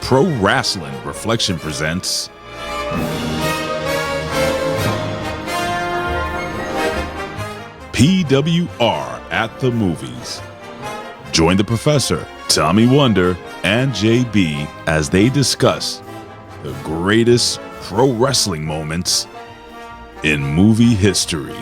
Pro Wrasslin Reflection presents PWR at the Movies. Join the Professor, Tommy Wonder, and JB as they discuss the greatest pro wrestling moments in movie history.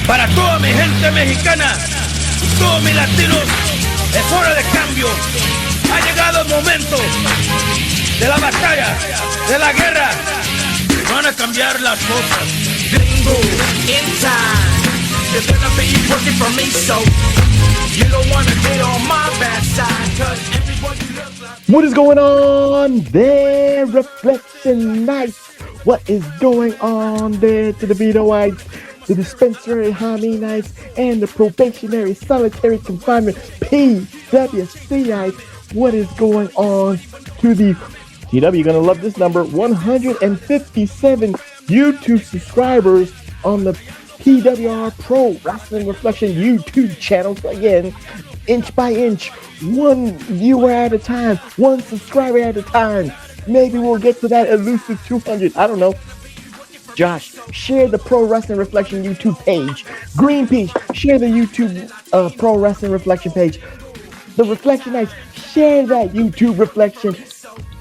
Para toda mi gente mexicana y todos mis latinos, es hora de cambio. Ha llegado el momento de la batalla, de la guerra. Van a cambiar las cosas. Gringo, in time, you're gonna be working for me, so you don't wanna get on my bad side, cause everyone you look like. What is going on there, Reflectionists? What is going on there to the Vetoites, the dispensary Hominites, and the probationary solitary confinement PWCites? What is going on to the TW? You're going to love this number, 157 YouTube subscribers on the PWR Pro Wrasslin Reflection YouTube channel. So again, inch by inch, one viewer at a time, one subscriber at a time. Maybe we'll get to that elusive 200. I don't know. Josh, share the Pro Wrasslin Reflection YouTube page. Green Peach, share the YouTube Pro Wrasslin Reflection page. The Reflectionites, share that YouTube Reflection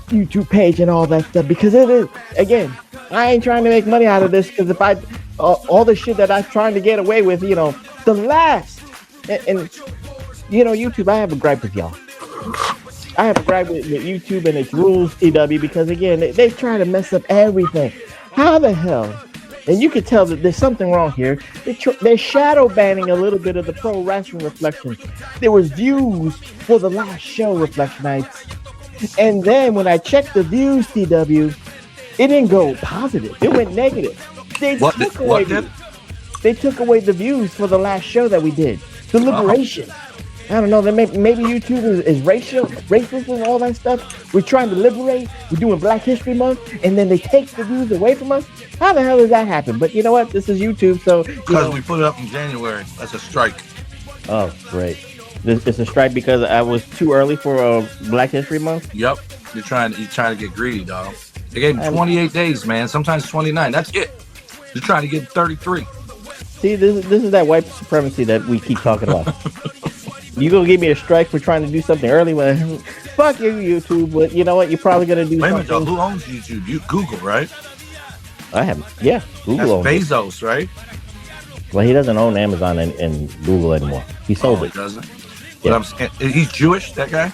YouTube page and all that stuff, because it is, again, I ain't trying to make money out of this, because if I, all the shit that I'm trying to get away with, you know, the last, and you know, YouTube, I have a gripe with y'all. I have a gripe with YouTube and its rules, TW, because again, they try to mess up everything. How the hell? And you can tell that there's something wrong here. They're shadow banning a little bit of the Pro Wrasslin Reflection. There was views for the last show, Reflectionites. And then when I checked the views, TW, it didn't go positive. It went negative. They took away the views for the last show that we did. The Liberation. I don't know. Maybe YouTube is racist and all that stuff. We're trying to liberate. We're doing Black History Month, and then they take the views away from us. How the hell does that happen? But you know what? This is YouTube, so because we put it up in January. That's a strike. Oh, great! It's a strike because I was too early for Black History Month. Yep. You're trying to get greedy, dog. They gave me 28 days, man. Sometimes 29. That's it. You're trying to get 33. See, this is that white supremacy that we keep talking about. You gonna give me a strike for trying to do something early? When fuck you, YouTube. But you know what? You're probably gonna do. Wait a minute, though. Who owns YouTube? You Google, right? I have. Yeah, Google. That's Bezos, right? Well, he doesn't own Amazon and Google anymore. He sold it. He doesn't. Yeah. But I'm saying, he's Jewish. That guy.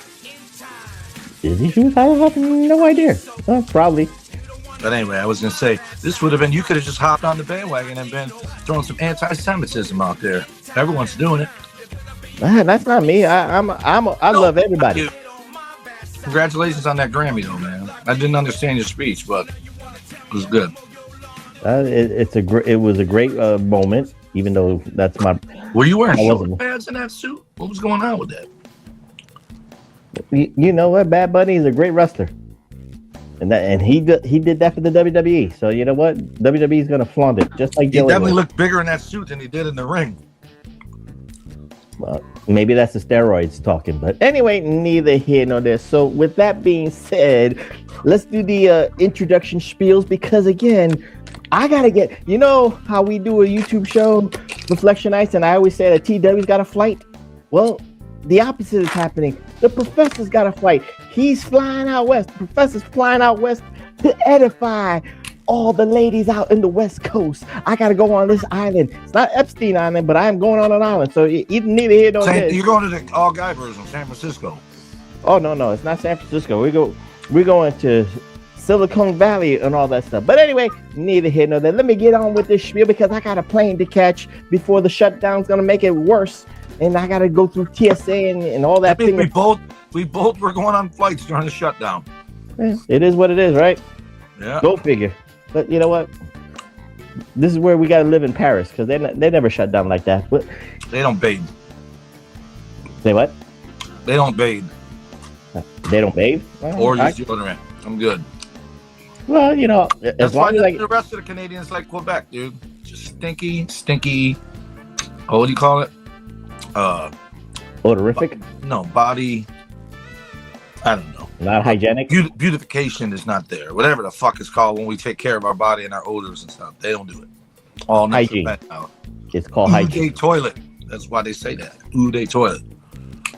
Is he Jewish? I have no idea. Probably. But anyway, I was gonna say this would have been. You could have just hopped on the bandwagon and been throwing some anti-Semitism out there. Everyone's doing it. That's not me. I love everybody. Congratulations on that Grammy, though, man. I didn't understand your speech, but it was good. It was a great moment, even though that's my. Were you wearing shoulder pads in that suit? What was going on with that? You know what? Bad Bunny is a great wrestler, and he did that for the WWE. So you know what? WWE is gonna flaunt it, just like he definitely looked bigger in that suit than he did in the ring. Well, maybe that's the steroids talking, but anyway, neither here nor there. So with that being said, let's do the introduction spiels, because again, I gotta get, you know how we do a YouTube show, Reflectionites, and I always say that TW's got a flight. Well, the opposite is happening. The Professor's got a flight. He's flying out west. The Professor's flying out west to edify all the ladies out in the West Coast. I got to go on this island. It's not Epstein Island, but I am going on an island. So neither here nor there. You're going to the all-guy version, San Francisco. Oh, no. It's not San Francisco. We're going to Silicon Valley and all that stuff. But anyway, neither here nor there. Let me get on with this spiel because I got a plane to catch before the shutdown's going to make it worse. And I got to go through TSA and all that thing. We both were going on flights during the shutdown. Yeah, it is what it is, right? Yeah. Go figure. But you know what? This is where we got to live in Paris because they never shut down like that. But they don't bathe. Say what? They don't bathe. They don't bathe? Well, or use deodorant. I'm good. Well, you know, as long as the rest of the Canadians like Quebec, dude. Just stinky. Oh, what do you call it? Odorific? No, body. I don't know. Not hygienic? Beautification is not there. Whatever the fuck it's called when we take care of our body and our odors and stuff. They don't do it. All hygiene. It's called hygiene. Toilet. That's why they say that. Day toilet.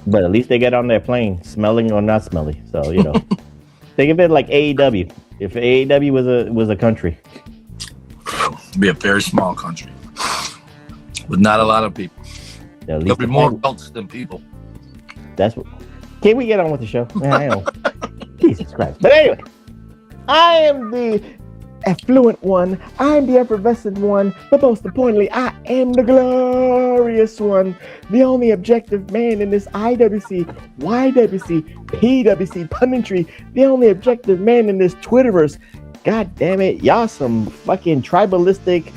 But at least they get on their plane smelling or not smelly. So, you know. Think of it like AEW. If AEW was a country. It'd be a very small country. With not a lot of people. Yeah, there'll be more adults than people. That's what. Can we get on with the show? I know. Jesus Christ. But anyway, I am the affluent one. I'm the effervescent one. But most importantly, I am the glorious one. The only objective man in this IWC, YWC, PWC punditry. The only objective man in this Twitterverse. God damn it. Y'all some fucking tribalistic,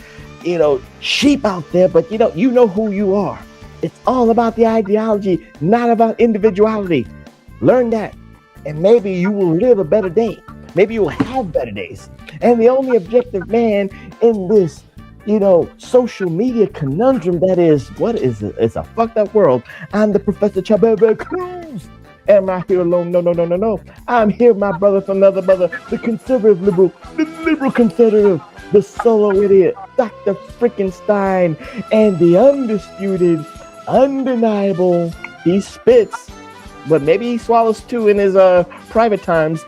sheep out there. But you know who you are. It's all about the ideology, not about individuality. Learn that, and maybe you will live a better day. Maybe you will have better days. And the only objective man in this, social media conundrum that is, what is it? It's a fucked up world. I'm the Professor Chabebe Cruz. Am I here alone? No. I'm here, my brother from another mother, the conservative liberal, the liberal conservative, the solo idiot, Dr. Frickin' Stein, and the undisputed, undeniable, he spits, but maybe he swallows too in his private times,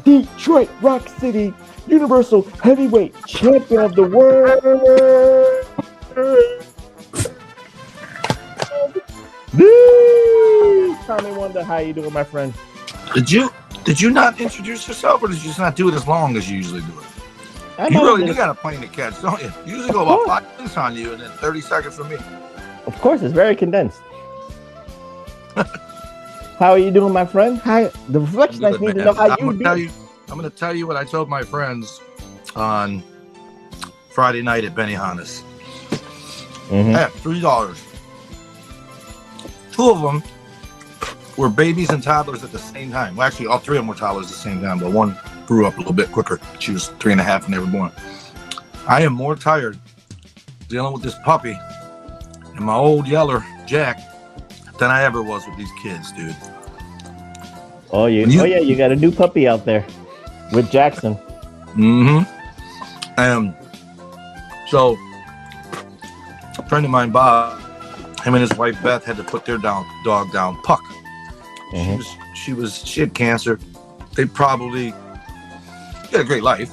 Detroit Rock City Universal Heavyweight Champion of the world, Tommy Wonder. How you doing, my friend? Did you not introduce yourself, or did you just not do it as long as you usually do it? You really got a plane to catch, don't you? You usually go about 5 minutes on you and then 30 seconds for me. Of course, it's very condensed. How are you doing, my friend? Hi, the reflectionists need to know how you do. I'm going to tell you what I told my friends on Friday night at Benihana's. Mm-hmm. I had $3. 2 of them were babies and toddlers at the same time. Well, actually, all 3 of them were toddlers at the same time, but one grew up a little bit quicker. She was 3.5 when they were born. I am more tired dealing with this puppy and my old yeller, Jack, than I ever was with these kids, dude. Oh, yeah, you got a new puppy out there with Jackson. Mm-hmm. So, a friend of mine, Bob, him and his wife, Beth, had to put their dog down, Puck. Mm-hmm. She had cancer. They had a great life,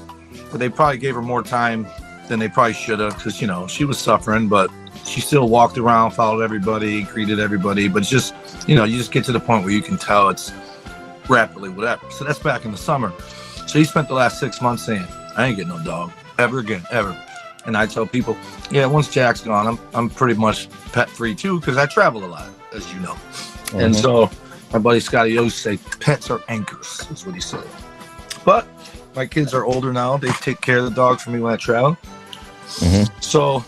but they probably gave her more time than they probably should have because, she was suffering, but she still walked around, followed everybody, greeted everybody. But it's just, you just get to the point where you can tell it's rapidly whatever. So that's back in the summer. So he spent the last 6 months saying, I ain't getting no dog ever again, ever. And I tell people, yeah, once Jack's gone, I'm pretty much pet free too because I travel a lot, as you know. Mm-hmm. And so my buddy Scotty always say, pets are anchors, is what he said. But my kids are older now. They take care of the dogs for me when I travel. Mm-hmm. So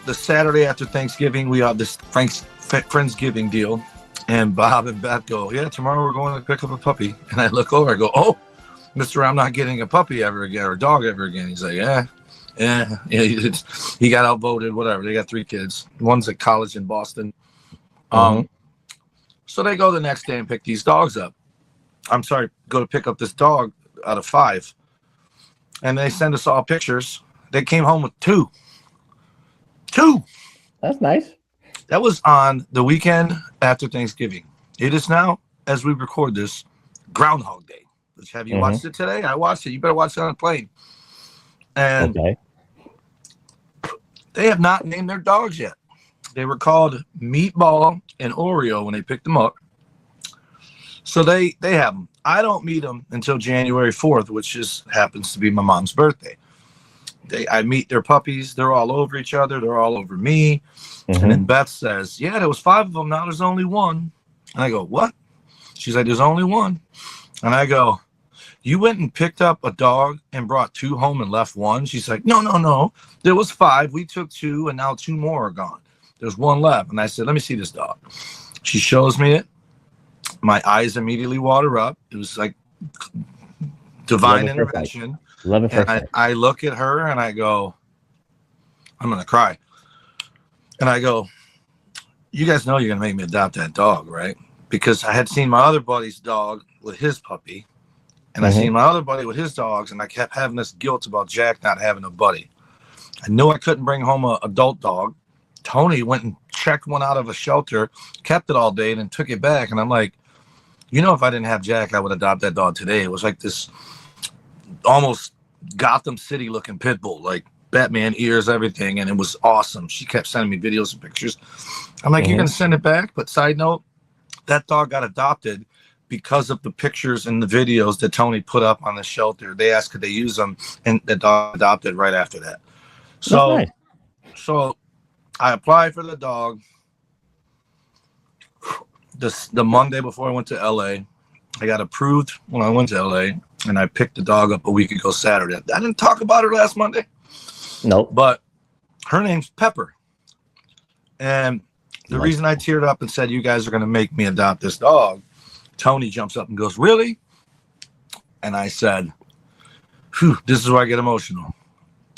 the Saturday after Thanksgiving, we have this Friendsgiving deal. And Bob and Beth go, yeah, tomorrow we're going to pick up a puppy. And I look over, I go, oh, Mr. I'm not getting a puppy ever again or a dog ever again. He's like, yeah. He got outvoted, whatever. They got 3 kids. One's at college in Boston. Mm-hmm. So they go the next day and pick these dogs up. Go to pick up this dog out of 5. And they send us all pictures. They came home with 2. 2. That's nice. That was on the weekend after Thanksgiving. It is now, as we record this, Groundhog Day. Have you watched it today? I watched it. You better watch it on a plane. And Okay. they have not named their dogs yet. They were called Meatball and Oreo when they picked them up. So they have them. I don't meet them until January 4th, which just happens to be my mom's birthday. I meet their puppies. They're all over each other. They're all over me. Mm-hmm. And then Beth says, yeah, there was 5 of them. Now there's only 1. And I go, what? She's like, there's only 1. And I go, you went and picked up a dog and brought 2 home and left 1? She's like, no. There was 5. We took 2 and now 2 more are gone. There's 1 left. And I said, let me see this dog. She shows me it. My eyes immediately water up. It was like divine intervention. Love it. And I look at her and I go, I'm going to cry. And I go, you guys know you're going to make me adopt that dog, right? Because I had seen my other buddy's dog with his puppy. And I seen my other buddy with his dogs. And I kept having this guilt about Jack not having a buddy. I knew I couldn't bring home an adult dog. Tony went and checked one out of a shelter, kept it all day, and then took it back. And I'm like, you know, if I didn't have Jack, I would adopt that dog today. It was like this almost Gotham City looking pit bull, like Batman ears, everything. And it was awesome. She kept sending me videos and pictures. I'm like, you're going to send it back? But side note, that dog got adopted because of the pictures and the videos that Tony put up on the shelter. They asked could they use them, and the dog adopted right after that. So, nice. So I applied for the dog the Monday before I went to LA. I got approved when I went to LA, and I picked the dog up a week ago Saturday. I didn't talk about her last Monday. Nope. But her name's Pepper. And the reason I teared up and said, you guys are going to make me adopt this dog, Tony jumps up and goes, really? And I said, whew, this is where I get emotional.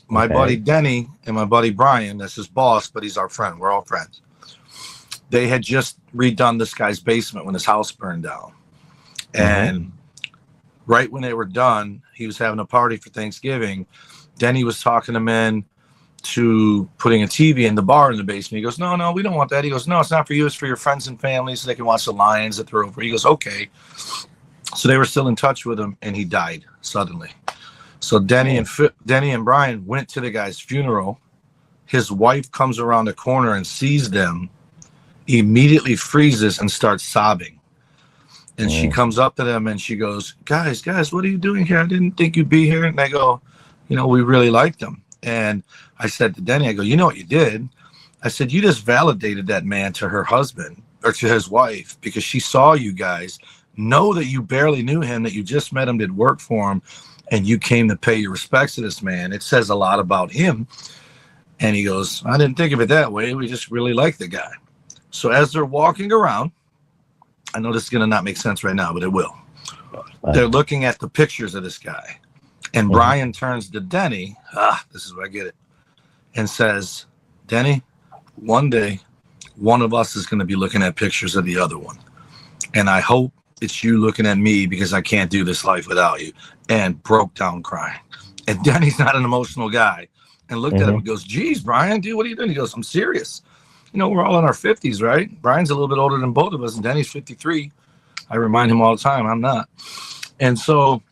My buddy Denny and my buddy Brian, that's his boss, but he's our friend. We're all friends. They had just redone this guy's basement when his house burned down. And right when they were done, he was having a party for Thanksgiving. Denny was talking him in to putting a TV in the bar in the basement. He goes, no, we don't want that. He goes, no, it's not for you. It's for your friends and family so they can watch the Lions that they're over. He goes, okay. So they were still in touch with him, and he died suddenly. So Denny and Brian went to the guy's funeral. His wife comes around the corner and sees them, immediately freezes and starts sobbing. And she comes up to them and she goes, guys, what are you doing here? I didn't think you'd be here. And they go, you know, we really liked him. And I said to Denny, I go, you know what you did? I said, you just validated that man to her husband or to his wife because she saw you guys, know that you barely knew him, that you just met him, did work for him, and you came to pay your respects to this man. It says a lot about him. And he goes, I didn't think of it that way. We just really like the guy. So as they're walking around, I know this is going to not make sense right now, but it will. They're looking at the pictures of this guy. And Brian turns to Denny, this is where I get it, and says, Denny, one day, one of us is going to be looking at pictures of the other one. And I hope it's you looking at me because I can't do this life without you. And broke down crying. And Denny's not an emotional guy. And looked at him and goes, geez, Brian, dude, what are you doing? He goes, I'm serious. You know, we're all in our 50s, right? Brian's a little bit older than both of us, and Denny's 53. I remind him all the time, I'm not. And so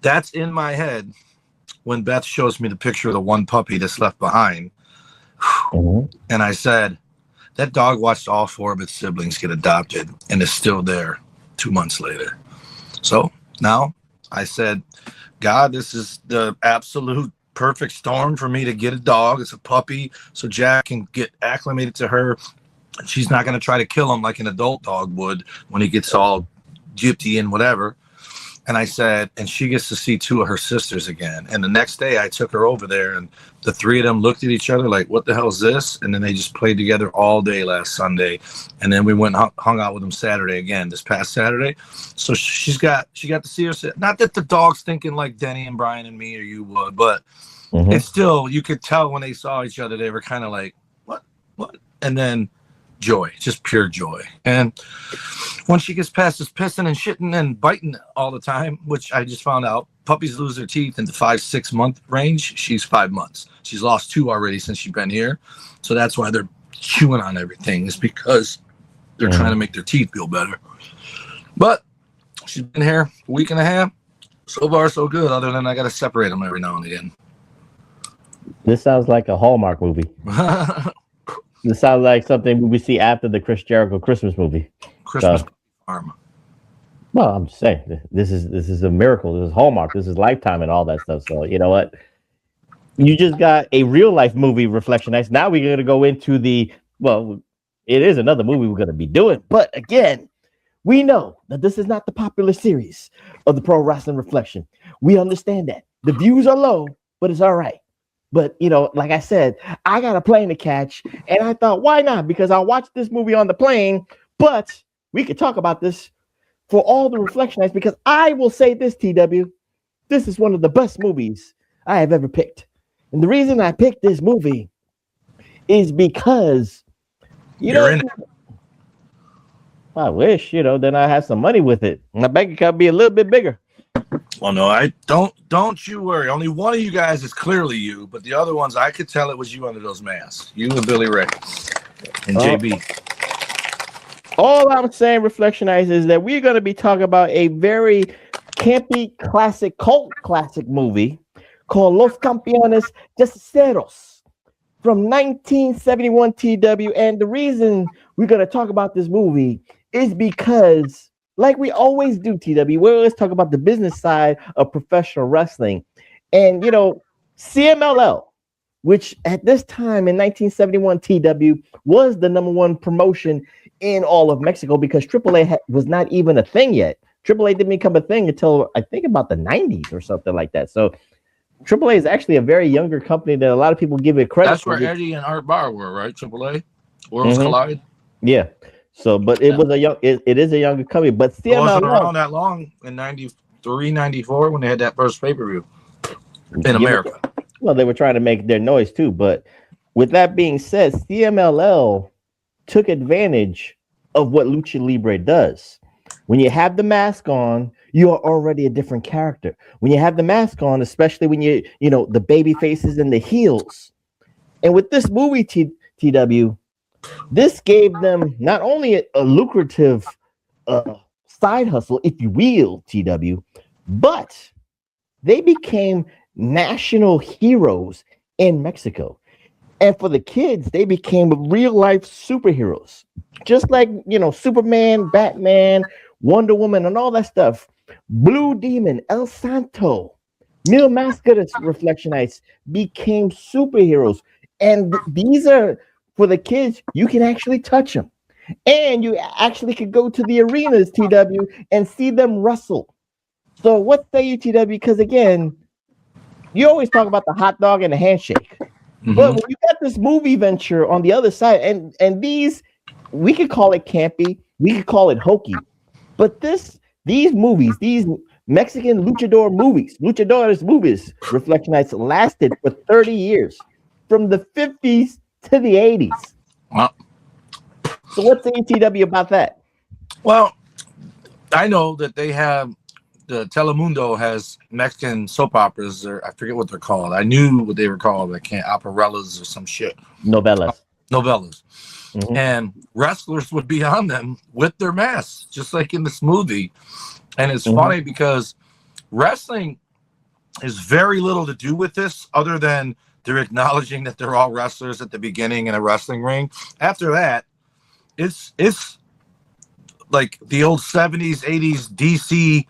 that's in my head when Beth shows me the picture of the one puppy that's left behind. And I said, that dog watched all 4 of its siblings get adopted and is still there 2 months later. So now I said, God, this is the absolute perfect storm for me to get a dog. It's a puppy, so Jack can get acclimated to her. She's not going to try to kill him like an adult dog would when he gets all gypsy and whatever. And I said, and she gets to see 2 of her sisters again. And the next day I took her over there, and the 3 of them looked at each other like, what the hell is this? And then they just played together all day last Sunday. And then we went and hung out with them Saturday again, this past Saturday. So she got to see her. Not that the dog's thinking like Denny and Brian and me or you would, but it's still, you could tell when they saw each other, they were kind of like, what? And then joy, just pure joy. And when she gets past this pissing and shitting and biting all the time, which I just found out, puppies lose their teeth in the 5-6 month range. She's 5 months. She's lost 2 already since she's been here. So that's why they're chewing on everything, is because they're trying to make their teeth feel better. But she's been here a week and a half. So far, so good, other than I got to separate them every now and again. This sounds like a Hallmark movie. This sounds like something we see after the Chris Jericho Christmas movie. Christmas Farm. Well, I'm just saying this is a miracle. This is Hallmark. This is Lifetime and all that stuff. So you know what? You just got a real life movie, Reflectionists. Now we're gonna go into it is another movie we're gonna be doing. But again, we know that this is not the popular series of the Pro Wrasslin Reflection. We understand that the views are low, but it's all right. But you know, like I said, I got a plane to catch, and I thought, why not? Because I watched this movie on the plane, but we could talk about this for all the Reflectionists, because I will say this, TW, this is one of the best movies I have ever picked. And the reason I picked this movie is because You're in it. I wish, then I have some money with it. My bank account be a little bit bigger. Well, no, I don't you worry. Only one of you guys is clearly you, but the other ones I could tell it was you under those masks. You and Billy Ray and JB. All I'm saying, Reflectionize, is that we're going to be talking about a very campy, cult classic movie called Los Campeones Justicieros from 1971 TW. And the reason we're going to talk about this movie is because, like we always do, TW, we always talk about the business side of professional wrestling. And, CMLL, which at this time in 1971 TW was the number one promotion in all of Mexico, because AAA was not even a thing yet. AAA didn't become a thing until I think about the 90s or something like that. So AAA is actually a very younger company that a lot of people give it credit. That's where Eddie and Art Barr were, right? AAA, Worlds Collide. Yeah. So, but it was it is a younger company, but CMLL it wasn't around that long in 93, 94 when they had that first pay-per-view in America. Well, they were trying to make their noise too. But with that being said, CMLL took advantage of what Lucha Libre does. When you have the mask on, you are already a different character. When you have the mask on, especially when the baby faces and the heels. And with this movie, TW, this gave them not only a lucrative side hustle, if you will, TW, but they became national heroes in Mexico. And for the kids, they became real life superheroes, just like, Superman, Batman, Wonder Woman, and all that stuff. Blue Demon, El Santo, Mil Mascaras, Reflectionists became superheroes. And these are, for the kids, you can actually touch them. And you actually could go to the arenas, TW, and see them wrestle. So what say you, TW? Because again, you always talk about the hot dog and the handshake. Mm-hmm. But when you got this movie venture on the other side, and these, we could call it campy, we could call it hokey, but these movies, these Mexican luchadors movies, Reflectionists, lasted for 30 years, from the 50s to the 80s. Wow. So what's the ATW about that? Well, I know that they have, the Telemundo has Mexican soap operas, or I forget what they're called. I knew what they were called. I can't, operellas or some shit. Novellas. Mm-hmm. And wrestlers would be on them with their masks, just like in this movie. And it's funny because wrestling is very little to do with this, other than they're acknowledging that they're all wrestlers at the beginning in a wrestling ring. After that, it's like the old 70s, 80s DC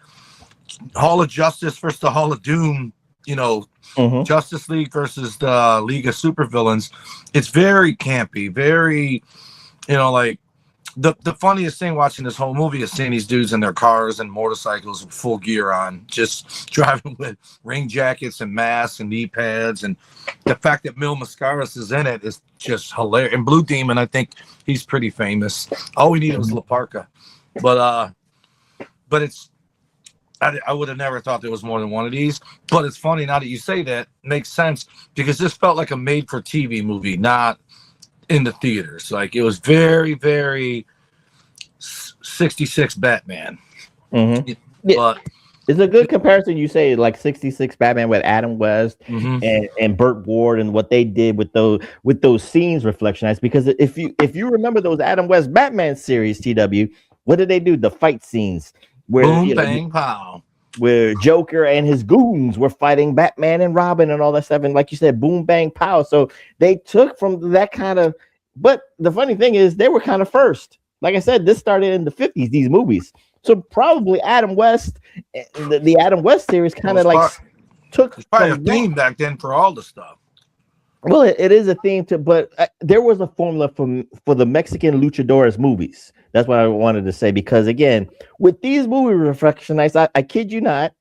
Hall of Justice versus the Hall of Doom, Justice League versus the League of Supervillains. It's very campy, very, like the funniest thing watching this whole movie is seeing these dudes in their cars and motorcycles with full gear on, just driving with rain jackets and masks and knee pads. And the fact that Mil Mascaras is in it is just hilarious. And Blue Demon, I think he's pretty famous. All we needed was La Parka. But it's, I would have never thought there was more than one of these, but it's funny now that you say that. Makes sense, because this felt like a made-for-TV movie, not in the theaters. Like, it was very, very 66 Batman. Mm-hmm. But it's a good comparison. You say like 66 Batman with Adam West and Burt Ward, and what they did with those scenes, Reflectionists. Because if you remember those Adam West Batman series, TW, what did they do? The fight scenes. Where, boom, bang, pow. where Joker and his goons were fighting Batman and Robin and all that stuff. And like you said, boom, bang, pow. So they took from that kind of, but the funny thing is they were kind of first. Like I said, this started in the 50s, these movies. So probably Adam West, the Adam West series kind of like took probably a theme back then for all the stuff. Well, it is a theme to, but there was a formula for the Mexican luchadors movies. That's what I wanted to say, because again, with these movie reflectionists, I kid you not,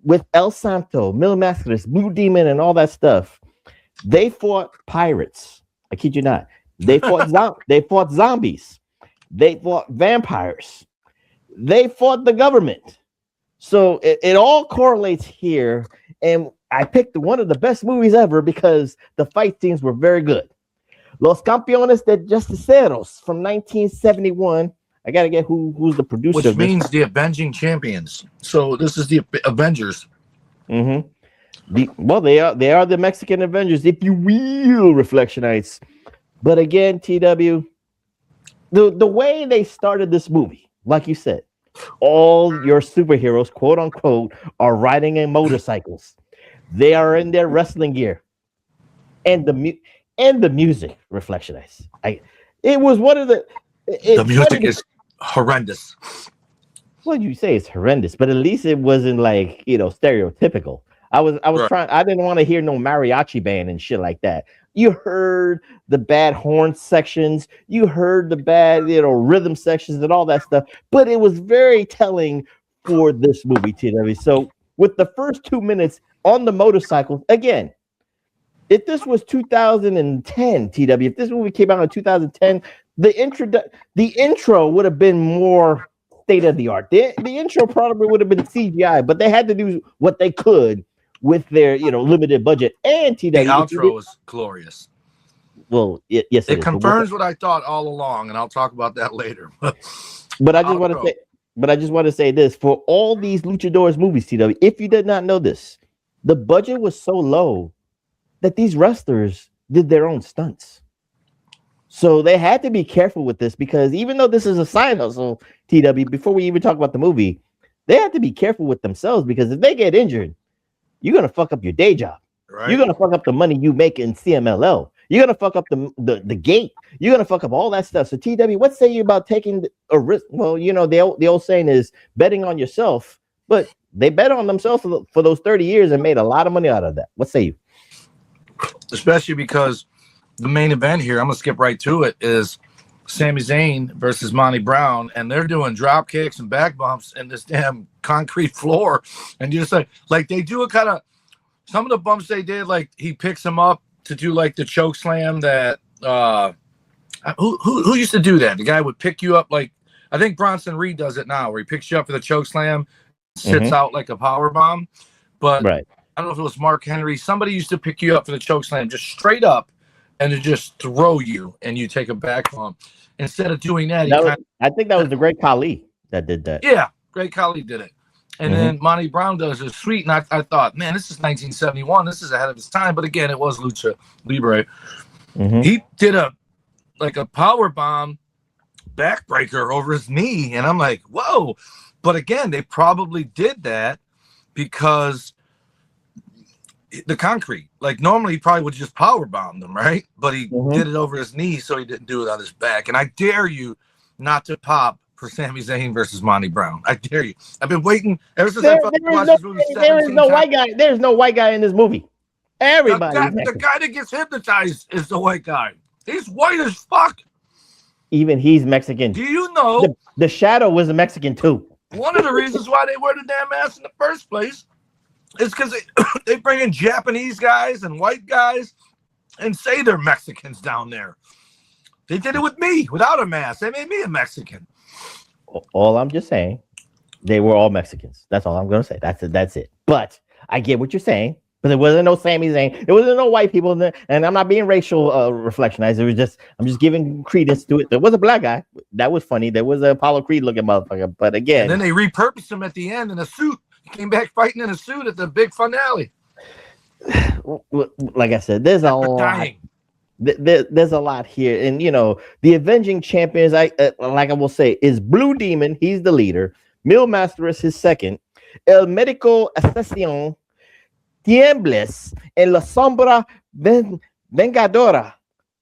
with El Santo, Mil Mascaras, Blue Demon, and all that stuff, they fought pirates. I kid you not. They fought they fought zombies. They fought vampires. They fought the government. So it all correlates here, and I picked one of the best movies ever because the fight scenes were very good. Los Campeones Justicieros from 1971. I gotta get who's the producer. Which means the Avenging Champions. So this is the Avengers. Mm-hmm. They are the Mexican Avengers, if you will, Reflectionites. But again, TW, the way they started this movie, like you said, all your superheroes, quote unquote, are riding in motorcycles. They are in their wrestling gear, and the music, Reflectionites. It was one of the music is horrendous. Well, you say it's horrendous, but at least it wasn't like stereotypical. I was right. Trying. I didn't want to hear no mariachi band and shit like that. You heard the bad horn sections, you heard the bad rhythm sections and all that stuff, but it was very telling for this movie, TW. So with the first 2 minutes on the motorcycle, again, if this was 2010, TW, if this movie came out in 2010, the intro would have been more state of the art. The intro probably would have been CGI, but they had to do what they could with their limited budget. And TW, the outro was glorious. Well, yes, it confirms what I thought all along, and I'll talk about that later. But I just want to say this: for all these luchadors movies, TW, if you did not know this, the budget was so low that these wrestlers did their own stunts. So they had to be careful with this, because even though this is a side hustle, TW, before we even talk about the movie, they have to be careful with themselves, because if they get injured, you're going to fuck up your day job. Right. You're going to fuck up the money you make in CMLL. You're going to fuck up the gate. You're going to fuck up all that stuff. So TW, what say you about taking a risk? Well, the old saying is betting on yourself, but they bet on themselves for those 30 years and made a lot of money out of that. What say you? Especially because the main event here, I'm going to skip right to it, is Sami Zayn versus Monty Brown, and they're doing drop kicks and back bumps in this damn concrete floor. And you're just like they do a kind of, some of the bumps they did, like he picks him up to do like the choke slam that who used to do that? The guy would pick you up, like I think Bronson Reed does it now, where he picks you up for the choke slam, sits out like a power bomb. But right. I don't know if it was Mark Henry. Somebody used to pick you up for the choke slam just straight up and to just throw you, and you take a back bump. Instead of doing that, I think that was the Great Khali that did that. Yeah, Great Khali did it. And then Monty Brown does it sweet. And I thought, man, this is 1971. This is ahead of its time. But again, it was lucha libre. He did a power bomb backbreaker over his knee. And I'm like, whoa. But again, they probably did that because the concrete, like normally he probably would just power bomb them, right? But he did it over his knee, so he didn't do it on his back. And I dare you not to pop for Sami Zayn versus Monty Brown. I dare you. I've been waiting ever since I watched this movie. There is no white guy. There's no white guy in this movie. Everybody. The guy that gets hypnotized is the white guy. He's white as fuck. Even he's Mexican. Do you know the Shadow was a Mexican too? One of the reasons why they wear the damn mask in the first place is because they bring in Japanese guys and white guys and say they're Mexicans down there. They did it with me without a mask. They made me a Mexican. All I'm just saying, they were all Mexicans. That's all I'm going to say. That's it. But I get what you're saying. But there wasn't no Sami Zayn. There wasn't no white people in there. And I'm not being racial reflectionized. It was I'm just giving credence to it. There was a black guy. That was funny. There was a Apollo Creed looking motherfucker. But again. And then they repurposed him at the end in a suit. He came back fighting in a suit at the big finale. Like I said, there's a lot. There's a lot here. And, the Avenging Champions, like I will say, is Blue Demon. He's the leader. Mil Mascaras his second, El Médico Ascensión, Tiembles, and La Sombra Vengadora.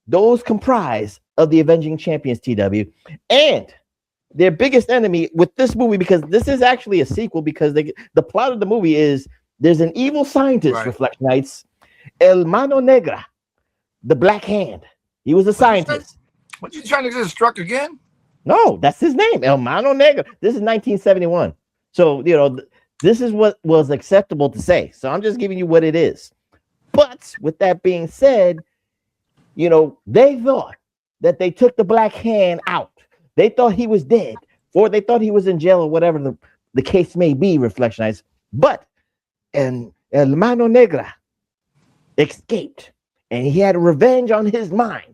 Those comprise of the Avenging Champions, TW. And their biggest enemy with this movie, because this is actually a sequel, because the plot of the movie is there's an evil scientist, Reflectionists, El Mano Negra, the Black Hand. He was a scientist. What you trying to get struck again? No, that's his name, El Mano Negra. This is 1971. So, this is what was acceptable to say. So I'm just giving you what it is. But with that being said, they thought that they took the Black Hand out. They thought he was dead, or they thought he was in jail, or whatever the case may be, Reflectionists. But El Mano Negra escaped, and he had a revenge on his mind.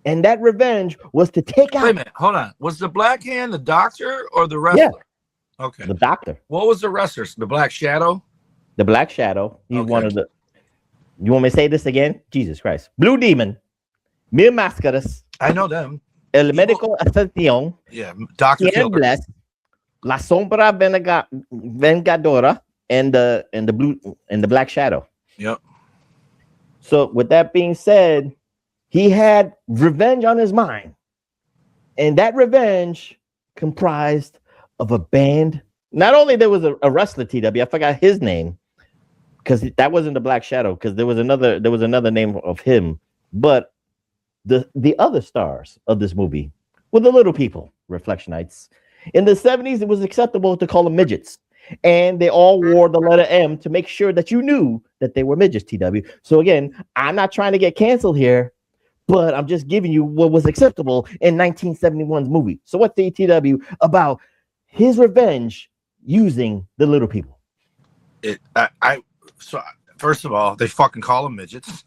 And that revenge was to take out. Wait a minute, hold on. Was the Black Hand the doctor or the wrestler? Yeah. Okay. The doctor. What was the wrestler? The Black Shadow? The Black Shadow. He's one of the. You want me to say this again? Jesus Christ. Blue Demon. Mil Mascaras. I know them. El Médico Ascensión. Yeah, Doctor Killer. La Sombra Vengadora and the Black Shadow. Yep. So with that being said, he had revenge on his mind, and that revenge comprised of a band. Not only there was a wrestler, TW, I forgot his name because that wasn't the Black Shadow, because there was another name of him, but the other stars of this movie were the little people, Reflectionites. In the 70s, it was acceptable to call them midgets, and they all wore the letter M to make sure that you knew that they were midgets, TW. So again, I'm not trying to get canceled here, but I'm just giving you what was acceptable in 1971's movie. So what's the TW about his revenge using the little people? So first of all, they fucking call them midgets.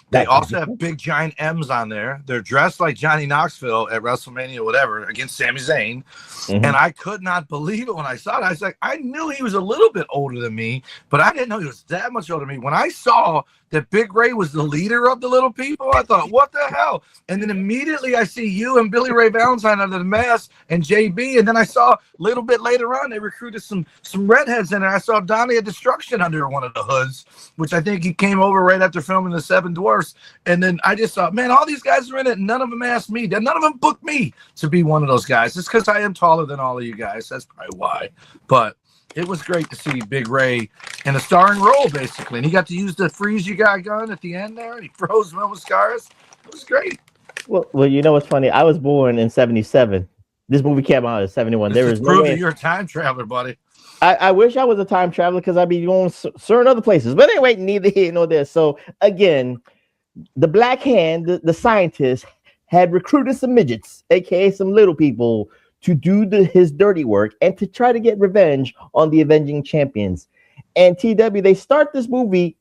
They also have big giant M's on there. They're dressed like Johnny Knoxville at WrestleMania, whatever, against Sami Zayn. Mm-hmm. And I could not believe it when I saw it. I was like, I knew he was a little bit older than me, but I didn't know he was that much older than me. When I saw that Big Ray was the leader of the little people, I thought, what the hell? And then immediately I see you and Billy Ray Valentine under the mask and JB. And then I saw a little bit later on, they recruited some redheads in there. I saw Donnie of Destruction under one of the hoods, which I think he came over right after filming The Seven Dwarfs. And then I just thought, man, all these guys are in it. And none of them asked me. None of them booked me to be one of those guys. It's because I am taller than all of you guys. That's probably why. But it was great to see Big Ray in a starring role, basically. And he got to use the freeze you got gun at the end there. And he froze Mil Mascaras. It was great. Well, you know what's funny? I was born in 77. This movie came out in 71. There is no way you're a time traveler, buddy. I wish I was a time traveler because I'd be going certain other places. But anyway, neither here nor there. So again, the Black Hand, the scientist, had recruited some midgets, aka some little people, to do his dirty work and to try to get revenge on the Avenging Champions. And TW, they start this movie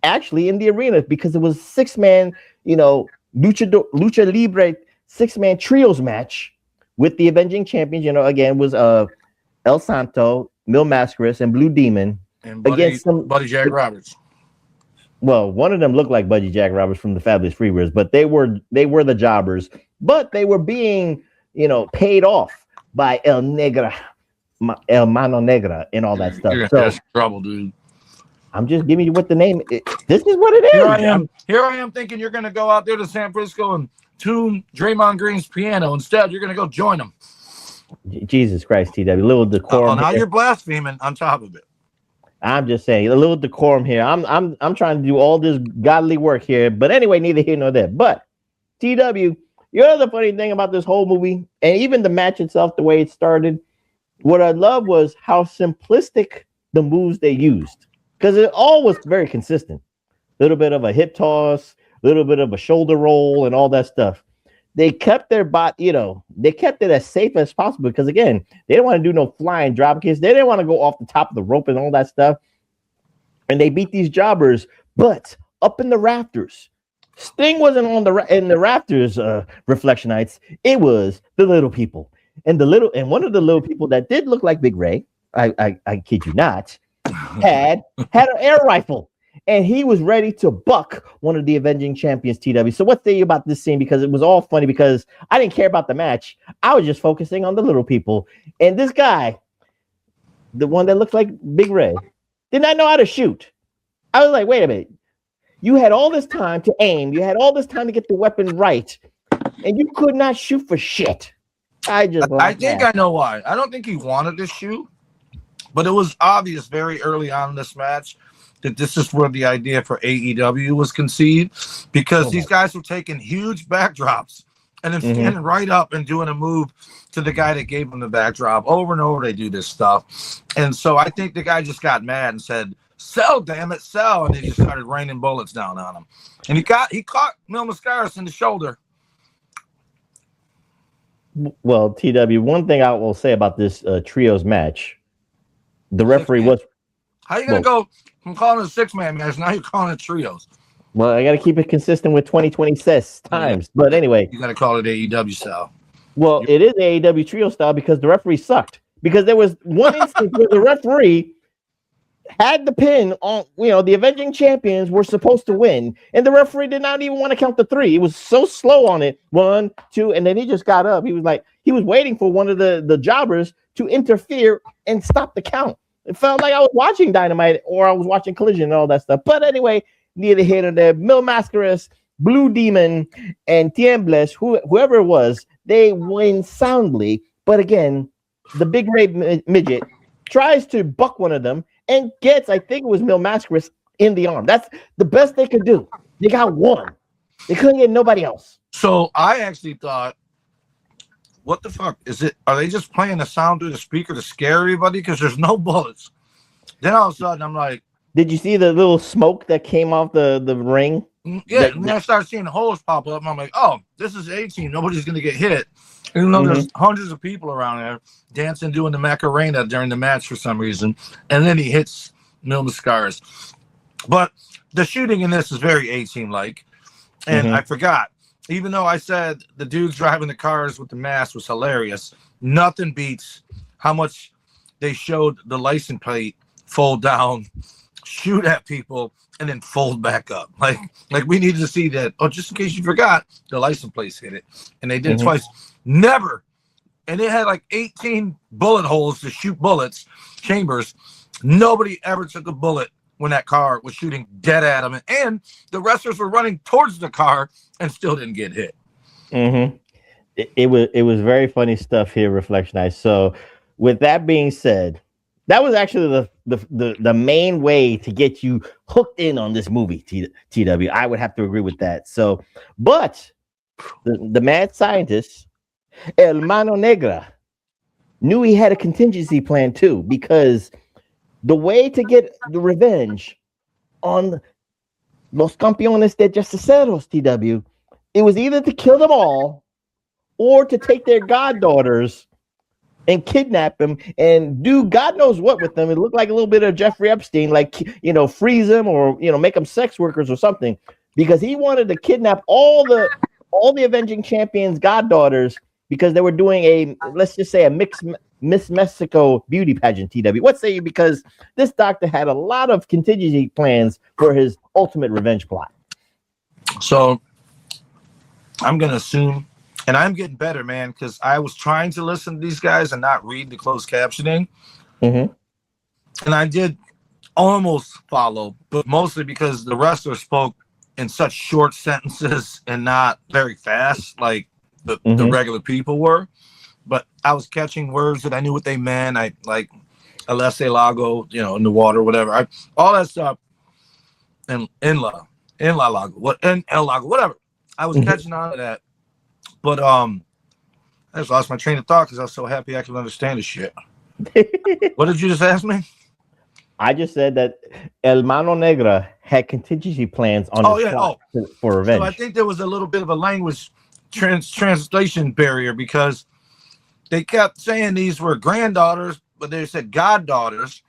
actually in the arena because it was 6-man, lucha libre 6-man trios match with the Avenging Champions. Again, was El Santo, Mil Mascaras, and Blue Demon and against Buddy Jack Roberts. Well, one of them looked like Buddy Jack Roberts from the Fabulous Freebirds, but they were the jobbers, but they were being paid off by El Mano Negra and all that stuff. You're so trouble, dude. I'm just giving you what the name is. This is what it is. Here I am thinking you're going to go out there to San Francisco and tune Draymond Green's piano. Instead, you're going to go join him. Jesus Christ, TW. A little decorum. Now you're blaspheming on top of it. I'm just saying a little decorum here. I'm trying to do all this godly work here. But anyway, neither here nor there. But TW, the funny thing about this whole movie, and even the match itself, the way it started, what I love was how simplistic the moves they used. Because it all was very consistent. A little bit of a hip toss, a little bit of a shoulder roll, and all that stuff. They kept their bot, they kept it as safe as possible because, again, they didn't want to do no flying drop kicks. They didn't want to go off the top of the rope and all that stuff. And they beat these jobbers, but up in the rafters. Sting wasn't in the rafters, Reflectionites. It was the little people. And one of the little people that did look like Big Ray, I kid you not, had an air rifle. And he was ready to buck one of the Avenging Champions, TW. So what's the about this scene? Because it was all funny because I didn't care about the match. I was just focusing on the little people. And this guy, the one that looked like Big Red, did not know how to shoot. I was like, wait a minute. You had all this time to aim. You had all this time to get the weapon right, and you could not shoot for shit. I think I know why. I don't think he wanted to shoot, but it was obvious very early on in this match that this is where the idea for AEW was conceived, because these guys were taking huge backdrops and then standing right up and doing a move to the guy that gave them the backdrop. Over and over, they do this stuff. And so I think the guy just got mad and said, "Sell, damn it, sell." And they just started raining bullets down on him. And he caught Mil Mascaras in the shoulder. Well, TW, one thing I will say about this trios match, the referee was... How you going to go from calling it a six-man match, now you're calling it trios? Well, I got to keep it consistent with 2020 times. But anyway. You got to call it AEW style. Well, it is AEW trio style because the referee sucked. Because there was one instance where the referee had the pin on, the Avenging Champions were supposed to win, and the referee did not even want to count the three. He was so slow on it. 1, 2, and then he just got up. He was waiting for one of the jobbers to interfere and stop the count. It felt like I was watching Dynamite or I was watching Collision and all that stuff. But anyway, neither here nor there. Mil Mascaras, Blue Demon, and Tiembles, whoever it was, they win soundly. But again, the Big Ray midget tries to buck one of them and gets, I think it was Mil Mascaras, in the arm. That's the best they could do. They got one. They couldn't get nobody else. So I actually thought, what the fuck is it? Are they just playing the sound through the speaker to scare everybody? Because there's no bullets. Then all of a sudden, I'm like, did you see the little smoke that came off the ring? Yeah, and then I started seeing the holes pop up, and I'm like, oh, this is 18. Nobody's going to get hit. Even though there's hundreds of people around there dancing, doing the Macarena during the match for some reason. And then he hits Mil Mascaras. But the shooting in this is very A-Team-like. And I forgot, even though I said the dudes driving the cars with the mask was hilarious, nothing beats how much they showed the license plate fold down, shoot at people, and then fold back up. Like we needed to see that. Oh, just in case you forgot, the license plates hit it. And they did it twice. Never. And it had like 18 bullet holes to shoot bullets, chambers. Nobody ever took a bullet when that car was shooting dead at them. And the wrestlers were running towards the car and still didn't get hit. It was very funny stuff here, Reflectionists. So with that being said, that was actually the main way to get you hooked in on this movie, TW. I would have to agree with that. So, but the mad scientist, El Mano Negra, knew he had a contingency plan too, because the way to get the revenge on Los Campeones Justicieros, TW, it was either to kill them all or to take their goddaughters and kidnap them and do God knows what with them. It looked like a little bit of Jeffrey Epstein, like, freeze them or, make them sex workers or something, because he wanted to kidnap all the Avenging Champions goddaughters because they were doing let's just say a Miss Mexico beauty pageant, TW. What say you? Because this doctor had a lot of contingency plans for his ultimate revenge plot. So I'm going to assume, and I'm getting better, man, because I was trying to listen to these guys and not read the closed captioning. And I did almost follow, but mostly because the wrestler spoke in such short sentences and not very fast, like the regular people were. But I was catching words that I knew what they meant. I like Alesse Lago, in the water, whatever. All that stuff. And El Lago, whatever. I was catching on to that. But I just lost my train of thought because I was so happy I could understand the shit. What did you just ask me? I just said that El Mano Negra had contingency plans on for revenge. So I think there was a little bit of a language translation barrier because they kept saying these were granddaughters, but they said goddaughters.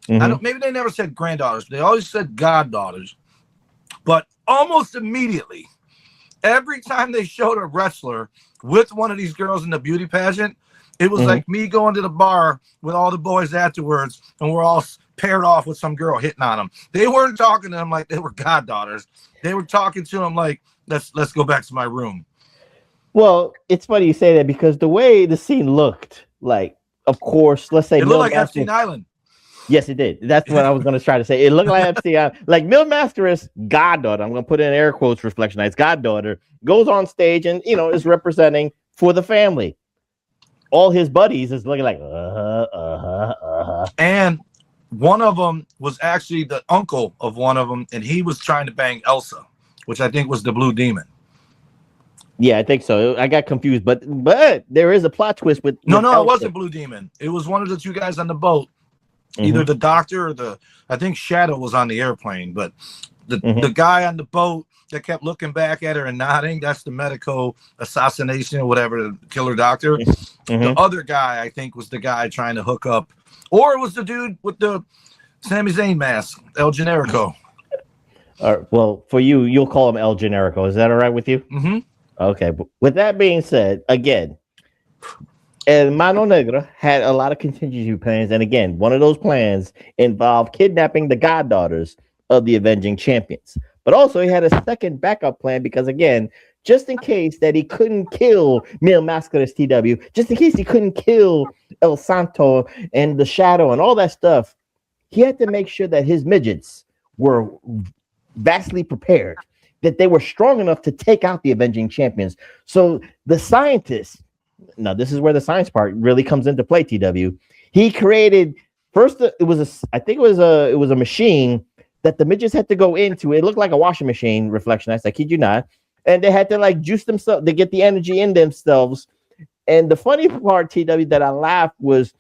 Maybe they never said granddaughters. They always said goddaughters. But almost immediately, every time they showed a wrestler with one of these girls in the beauty pageant, it was like me going to the bar with all the boys afterwards, and we're all paired off with some girl hitting on them. They weren't talking to them like they were goddaughters. They were talking to them like, let's go back to my room. Well, it's funny you say that because the way the scene looked, like, of course, let's say it looked like Epstein Island. Yes, it did. That's what I was going to try to say. It looked like like Mil Mascaras' goddaughter. I'm going to put it in air quotes, reflectionites. Goddaughter goes on stage and is representing for the family. All his buddies is looking like And one of them was actually the uncle of one of them, and he was trying to bang Elsa, which I think was the Blue Demon. Yeah, I think so. I got confused, but there is a plot twist with No, Elsa. it wasn't Blue Demon. It was one of the two guys on the boat. Either the doctor or I think Shadow was on the airplane, but the guy on the boat that kept looking back at her and nodding, that's the medical assassination or whatever, the killer doctor. The other guy, I think, was the guy trying to hook up, or it was the dude with the Sami Zayn mask, El Generico. Well, for you, you'll call him El Generico. Is that all right with you? Okay. But with that being said, again, El Mano Negra had a lot of contingency plans, and again, one of those plans involved kidnapping the goddaughters of the avenging champions. But also, he had a second backup plan because, again, just in case that he couldn't kill Mil Mascaras TW, just in case he couldn't kill El Santo and the Shadow and all that stuff, he had to make sure that his midgets were vastly prepared, that they were strong enough to take out the avenging champions. So the scientists, now this is where the science part really comes into play, TW. He created first, it was a machine that the midgets had to go into. It looked like a washing machine, reflectionist, I kid you not. And they had to like juice themselves to get the energy in themselves. And the funny part, TW, that I laughed was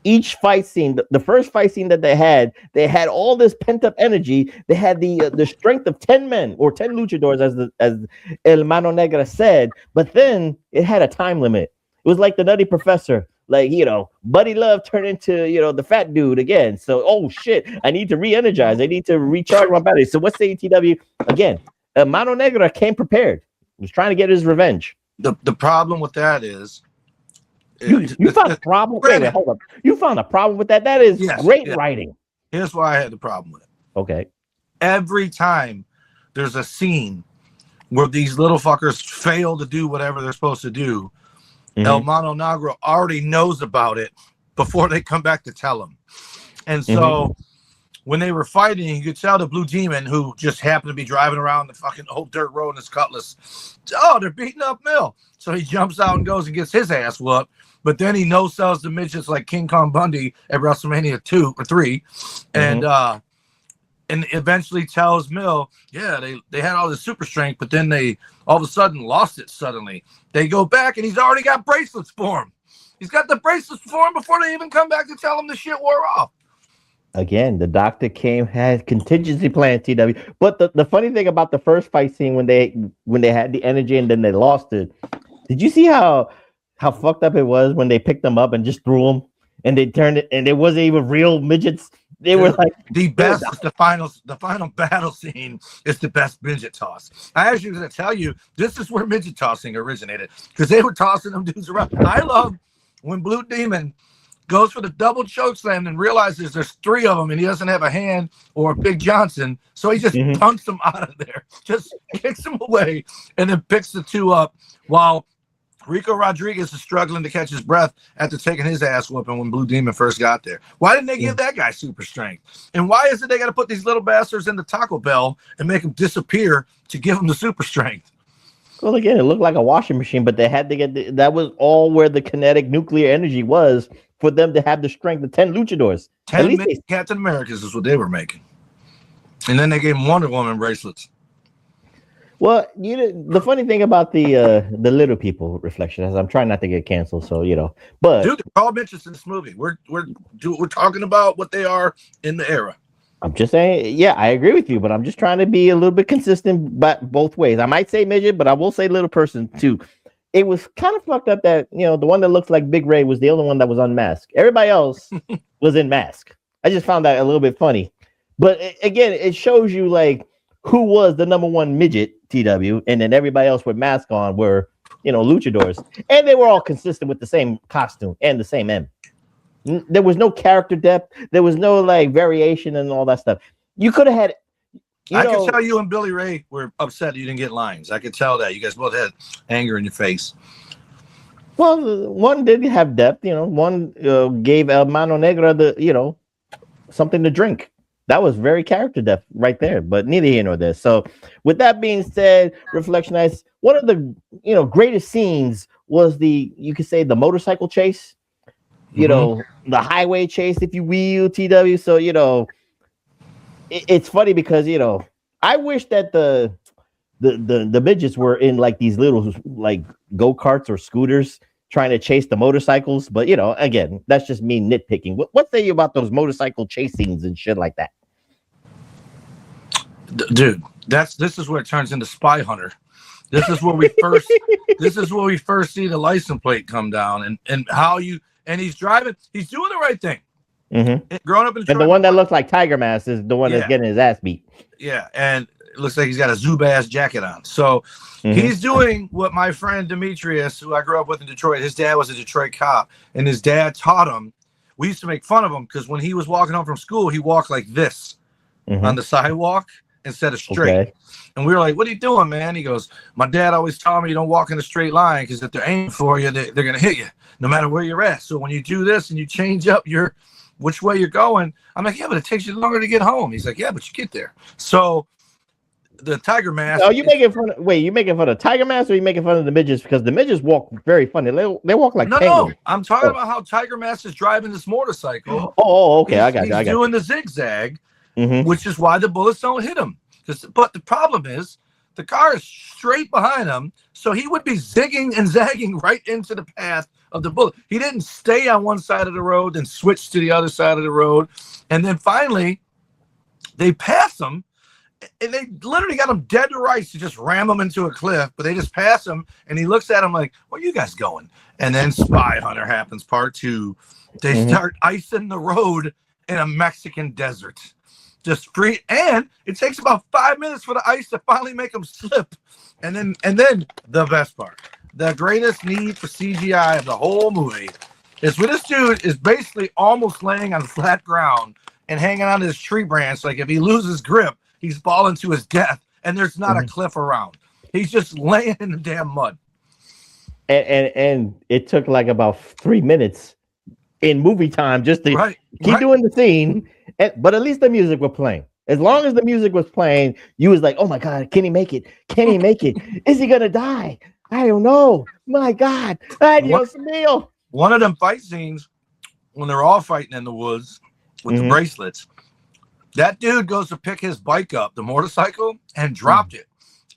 each fight scene, the first fight scene that they had all this pent up energy. They had the strength of 10 men or 10 luchadors, as El Mano Negra said. But then it had a time limit. It was like the Nutty Professor. Like, Buddy Love turned into, the fat dude again. So, oh shit, I need to re-energize. I need to recharge my battery. So what's the TW again? Mano Negra came prepared. He was trying to get his revenge. The problem with that is you found a problem. Wait, hold up. You found a problem with that? That is great writing. Here's why I had the problem with it. Okay. Every time there's a scene where these little fuckers fail to do whatever they're supposed to do, El Mano Negra already knows about it before they come back to tell him. And so when they were fighting, you could tell the Blue Demon, who just happened to be driving around the fucking old dirt road in his cutlass, they're beating up Mil. So he jumps out and goes and gets his ass whooped. But then he no-sells the midgets like King Kong Bundy at WrestleMania 2 or 3. And eventually tells Mil, they had all this super strength, but then they all of a sudden lost it suddenly. They go back and he's already got bracelets for him. He's got the bracelets for him before they even come back to tell him the shit wore off. Again, the doctor had contingency plan, TW. But the funny thing about the first fight scene when they had the energy and then they lost it, did you see how fucked up it was when they picked them up and just threw them and they turned it and it wasn't even real midgets? They were like the best. The final battle scene is the best midget toss. I actually going to tell you, this is where midget tossing originated because they were tossing them dudes around. I love when Blue Demon goes for the double choke slam and realizes there's 3 of them and he doesn't have a hand or a Big Johnson, so he just punks them out of there, just kicks them away, and then picks the 2 up while Rico Rodriguez is struggling to catch his breath after taking his ass whooping when Blue Demon first got there. Why didn't they give that guy super strength? And why is it they got to put these little bastards in the Taco Bell and make them disappear to give them the super strength? Well, again, it looked like a washing machine, but they had to get that was all where the kinetic nuclear energy was for them to have the strength of 10 luchadors. 10 Captain Americas is what they were making. And then they gave them Wonder Woman bracelets. Well, the funny thing about the little people reflection is I'm trying not to get canceled, so but dude, they're all bitches in this movie. We're talking about what they are in the era. I'm just saying, I agree with you, but I'm just trying to be a little bit consistent, but both ways. I might say midget, but I will say little person too. It was kind of fucked up that the one that looks like Big Ray was the only one that was unmasked. Everybody else was in mask. I just found that a little bit funny, but again, it shows you like who was the number one midget, TW, and then everybody else with mask on were, luchadors, and they were all consistent with the same costume and the same M. There was no character depth. There was no like variation and all that stuff. You could have had. I can tell you and Billy Ray were upset you didn't get lines. I could tell that you guys both had anger in your face. Well, one did have depth. One gave El Mano Negra something to drink. That was very character depth right there, but neither here nor there. So, with that being said, Reflectionists, one of the greatest scenes was you could say the motorcycle chase, the highway chase, if you will, TW. So it's funny because I wish that the midgets were in like these little like go-karts or scooters trying to chase the motorcycles, but again, that's just me nitpicking. What say you about those motorcycle chase scenes and shit like that? Dude, this is where it turns into Spy Hunter. This is where we first see the license plate come down and how he's driving, he's doing the right thing. Growing up in and the one that looks like Tiger Mask is the one that's getting his ass beat. Yeah, and it looks like he's got a Zubaz jacket on. So he's doing what my friend Demetrius, who I grew up with in Detroit, his dad was a Detroit cop, and his dad taught him. We used to make fun of him because when he was walking home from school, he walked like this on the sidewalk instead of straight. Okay. And we were like, what are you doing, man? He goes, my dad always taught me you don't walk in a straight line because if they're aiming for you, they're going to hit you no matter where you're at. So when you do this and you change up which way you're going, I'm like, yeah, but it takes you longer to get home. He's like, yeah, but you get there. So the Tiger Mask. Oh, you making fun of Tiger Mask, or you making fun of the midgets? Because the midgets walk very funny. They walk like no. I'm talking about how Tiger Mask is driving this motorcycle. Oh, okay, I got you. He's doing the zigzag, which is why the bullets don't hit him. But the problem is the car is straight behind him, so he would be zigging and zagging right into the path of the bullet. He didn't stay on one side of the road and switch to the other side of the road, and then finally they pass him. And they literally got him dead to rights to just ram him into a cliff, but they just pass him, and he looks at him like, where you guys going? And then Spy Hunter happens, part 2. They start icing the road in a Mexican desert. Just free, and it takes about 5 minutes for the ice to finally make them slip. And then the best part, the greatest need for CGI of the whole movie is where this dude is basically almost laying on flat ground and hanging on to this tree branch. Like if he loses grip, he's falling to his death, and there's not a cliff around. He's just laying in the damn mud. And it took like about 3 minutes in movie time just to keep doing the scene. But at least the music was playing. As long as the music was playing, you was like, oh my God, can he make it? Can he make it? Is he going to die? I don't know. My God. One of them fight scenes, when they're all fighting in the woods with the bracelets, that dude goes to pick his bike up, the motorcycle, and dropped it.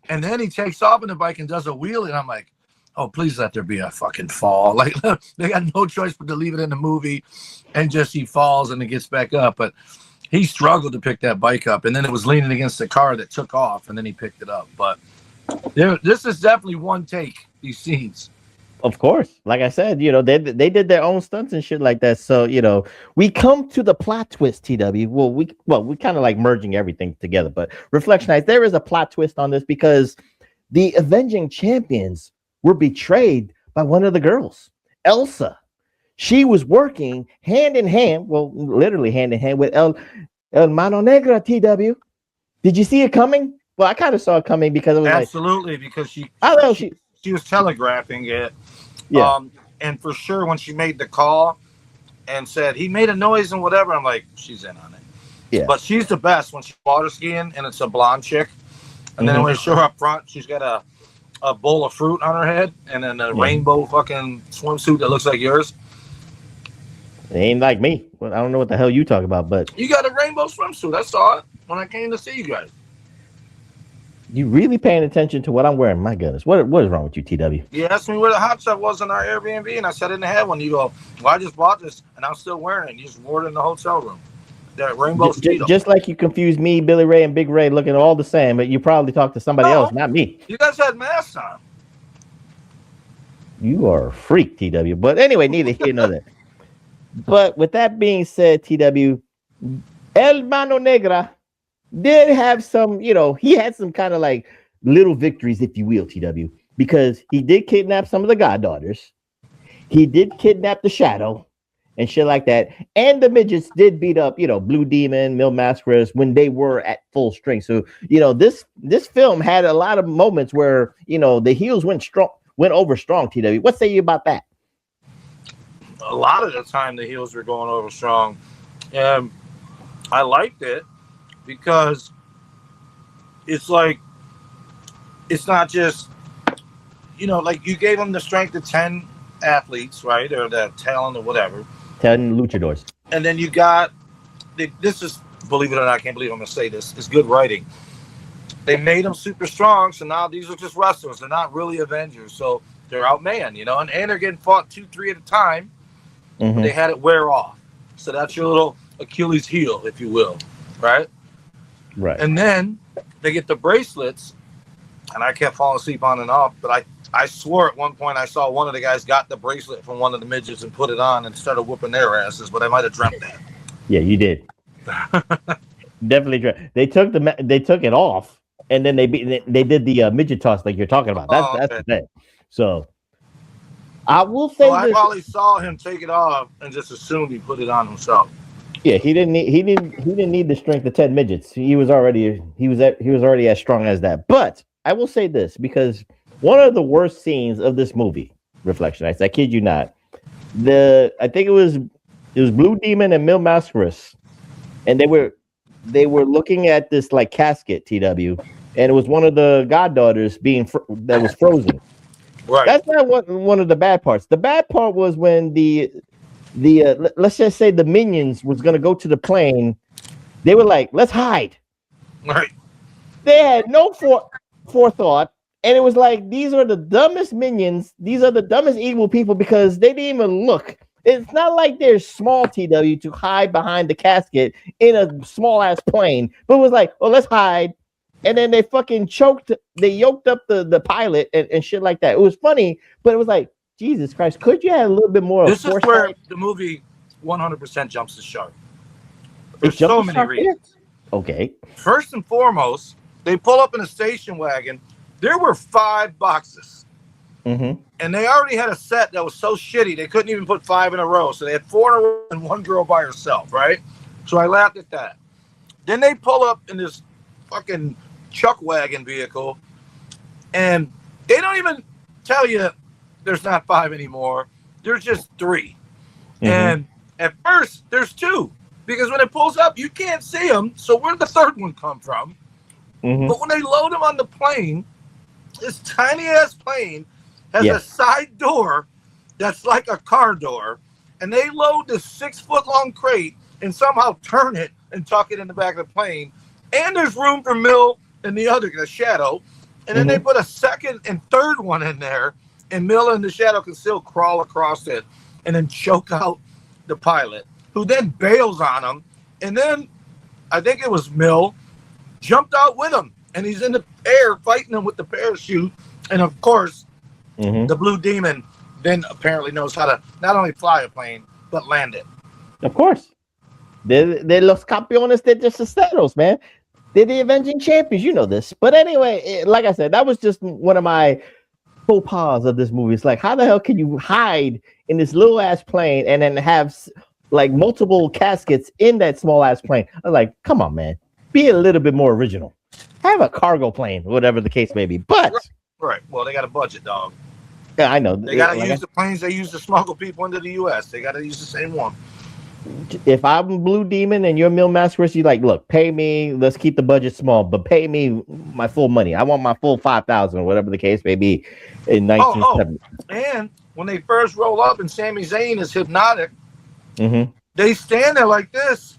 And then he takes off on the bike and does a wheelie. And I'm like, oh, please let there be a fucking fall. Like, they got no choice but to leave it in the movie. And just he falls and it gets back up. But he struggled to pick that bike up. And then it was leaning against the car that took off. And then he picked it up. But this is definitely one take, these scenes. Of course, like I said, they did their own stunts and shit like that. So we come to the plot twist, TW. We kind of like merging everything together. But Reflectionites, there is a plot twist on this because the avenging champions were betrayed by one of the girls, Elsa. She was working hand in hand, literally hand in hand with El Mano Negra, TW. Did you see it coming? Well, I kind of saw it coming because it was absolutely because she was telegraphing it. Yeah. And for sure, when she made the call and said he made a noise and whatever, I'm like, she's in on it. Yeah. But she's the best when she's water skiing and it's a blonde chick. And then when you show her up front, she's got a bowl of fruit on her head and then a rainbow fucking swimsuit that looks like yours. It ain't like me. Well, I don't know what the hell you talk about, but you got a rainbow swimsuit. I saw it when I came to see you guys. You really paying attention to what I'm wearing? My goodness, what is wrong with you, TW? You asked me where the hot tub was in our Airbnb, and I said I didn't have one. You go, well, I just bought this, and I'm still wearing it. You just wore it in the hotel room. That rainbow just like you confused me, Billy Ray, and Big Ray looking all the same, but you probably talked to somebody else, not me. You guys had masks on. You are a freak, TW. But anyway, neither here nor there. But with that being said, TW, El Mano Negra did have some, he had some kind of like little victories, if you will, TW, because he did kidnap some of the goddaughters. He did kidnap the Shadow and shit like that. And the midgets did beat up, Blue Demon, Mil Mascaras when they were at full strength. So, this film had a lot of moments where, the heels went over strong, TW. What say you about that? A lot of the time the heels were going over strong. I liked it because it's like, it's not just, like you gave them the strength of 10 athletes, right? Or the talent or whatever. 10 luchadors. And then you got, this is, believe it or not, I can't believe I'm going to say this, it's good writing. They made them super strong, so now these are just wrestlers. They're not really Avengers, so they're outmanned, and they're getting fought 2-3 at a time. Mm-hmm. They had it wear off. So that's your little Achilles heel, if you will, right? Right. And then they get the bracelets, and I kept falling asleep on and off, but I swore at one point I saw one of the guys got the bracelet from one of the midgets and put it on and started whooping their asses, but I might have dreamt that. Yeah, you did. Definitely. They took it off, and then they did the midget toss like you're talking about. That's the thing. So I will say I probably saw him take it off and just assumed he put it on himself. Yeah, he didn't need the strength of 10 midgets. He was already as strong as that. But I will say this, because one of the worst scenes of this movie, Reflectionists, I kid you not, I think it was Blue Demon and Mil Mascaras, and they were looking at this like casket, TW, and it was one of the goddaughters that was frozen. Right. That's not one of the bad parts. The bad part was when the let's just say the minions was going to go to the plane. They were like, let's hide. Right. They had no forethought. And it was like, these are the dumbest minions. These are the dumbest evil people because they didn't even look. It's not like they're small, TW, to hide behind the casket in a small ass plane. But it was like, oh, let's hide. And then they fucking they yoked up the pilot and shit like that. It was funny, but it was like, Jesus Christ, could you have a little bit more? This is where the movie 100% jumps the shark. There's so many reasons. Okay. First and foremost, they pull up in a station wagon. There were 5 boxes. Mm-hmm. And they already had a set that was so shitty, they couldn't even put 5 in a row. So they had 4 in a row and 1 girl by herself, right? So I laughed at that. Then they pull up in this fucking chuck wagon vehicle, and they don't even tell you there's not 5 anymore. There's just 3. Mm-hmm. And at first, there's 2. Because when it pulls up, you can't see them. So where'd the 3rd one come from? Mm-hmm. But when they load them on the plane, this tiny ass plane has a side door that's like a car door, and they load this 6-foot-long crate and somehow turn it and tuck it in the back of the plane. And there's room for Mil and the Shadow, and then they put a 2nd and 3rd one in there, and Mil and the Shadow can still crawl across it and then choke out the pilot, who then bails on him. And then I think it was Mil jumped out with him, and he's in the air fighting him with the parachute. And of course, the Blue Demon then apparently knows how to not only fly a plane but land it. Of course, they're Los Campeones Justicieros, man. They're the avenging champions. You know this. But anyway, like I said, that was just one of my faux pas of this movie. It's like, how the hell can you hide in this little ass plane and then have like multiple caskets in that small ass plane? I was like, come on, man. Be a little bit more original. Have a cargo plane, whatever the case may be. But right. Well, they got a budget, dog. Yeah, I know. They got to use the planes they use to smuggle people into the U.S. They got to use the same one. If I'm Blue Demon and you're Mil Mascaras, you're like, look, pay me. Let's keep the budget small, but pay me my full money. I want my full 5,000 or whatever the case may be in 1970. And when they first roll up and Sami Zayn is hypnotic, they stand there like this,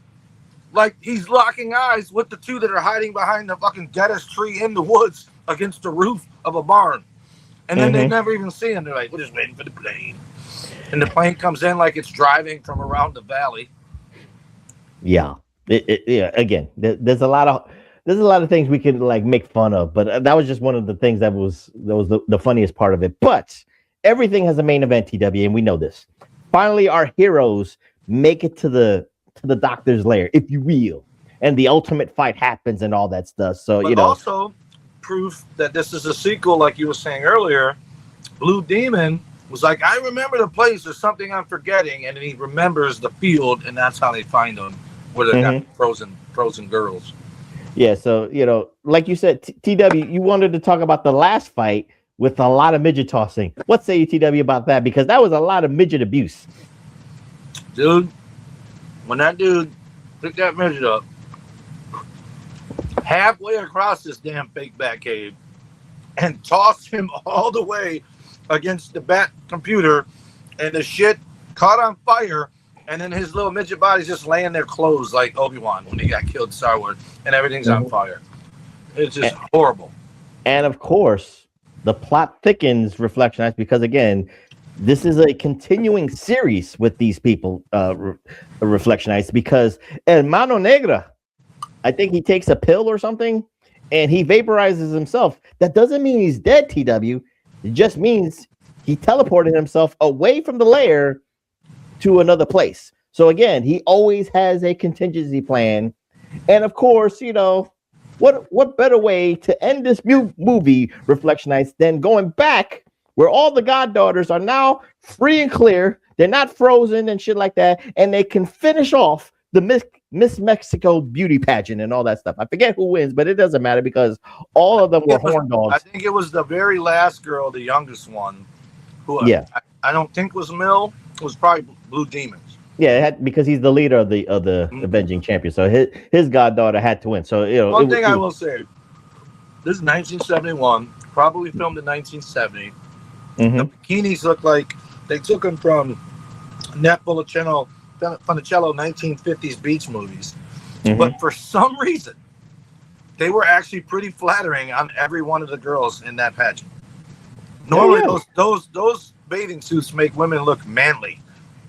like he's locking eyes with the 2 that are hiding behind the fucking deadest tree in the woods against the roof of a barn. And then they never even see him. They're like, we're just waiting for the plane. And the plane comes in like it's driving from around the valley. Yeah. Again, there's a lot of things we can like make fun of, but that was just one of the things that was the funniest part of it. But everything has a main event, TW, and we know this. Finally, our heroes make it to the doctor's lair, if you will, and the ultimate fight happens and all that stuff. So but also proof that this is a sequel, like you were saying earlier. Blue Demon was like, I remember the place. There's something I'm forgetting, and then he remembers the field, and that's how they find them, where they got frozen girls. Yeah, so like you said, TW, you wanted to talk about the last fight with a lot of midget tossing. What say you, TW, about that? Because that was a lot of midget abuse. Dude, when that dude picked that midget up halfway across this damn fake bat cave and tossed him all the way against the bat computer, and the shit caught on fire, and then his little midget body's just laying there closed like Obi-Wan when he got killed in Star Wars, and everything's on fire. It's just horrible. And of course, the plot thickens, Reflectionists, because again, this is a continuing series with these people, Reflectionists, because El Mano Negra, I think he takes a pill or something, and he vaporizes himself. That doesn't mean he's dead, TW. It just means he teleported himself away from the lair to another place. So again, he always has a contingency plan. And of course, you know, what better way to end this movie, Reflectionites, than going back where all the goddaughters are now free and clear. They're not frozen and shit like that. And they can finish off the Miss Mexico beauty pageant and all that stuff. I forget who wins, but it doesn't matter because all of them were horn dogs. I think it was the very last girl, the youngest one, who I don't think was Mil. It was probably Blue Demons. Yeah, because he's the leader of the avenging champion. So his goddaughter had to win. So you know, one thing I will say, this is 1971, probably filmed in 1970. The bikinis look like they took them from Net Funicello 1950s beach movies. But for some reason, they were actually pretty flattering on every one of the girls in that pageant. Normally, those bathing suits make women look manly,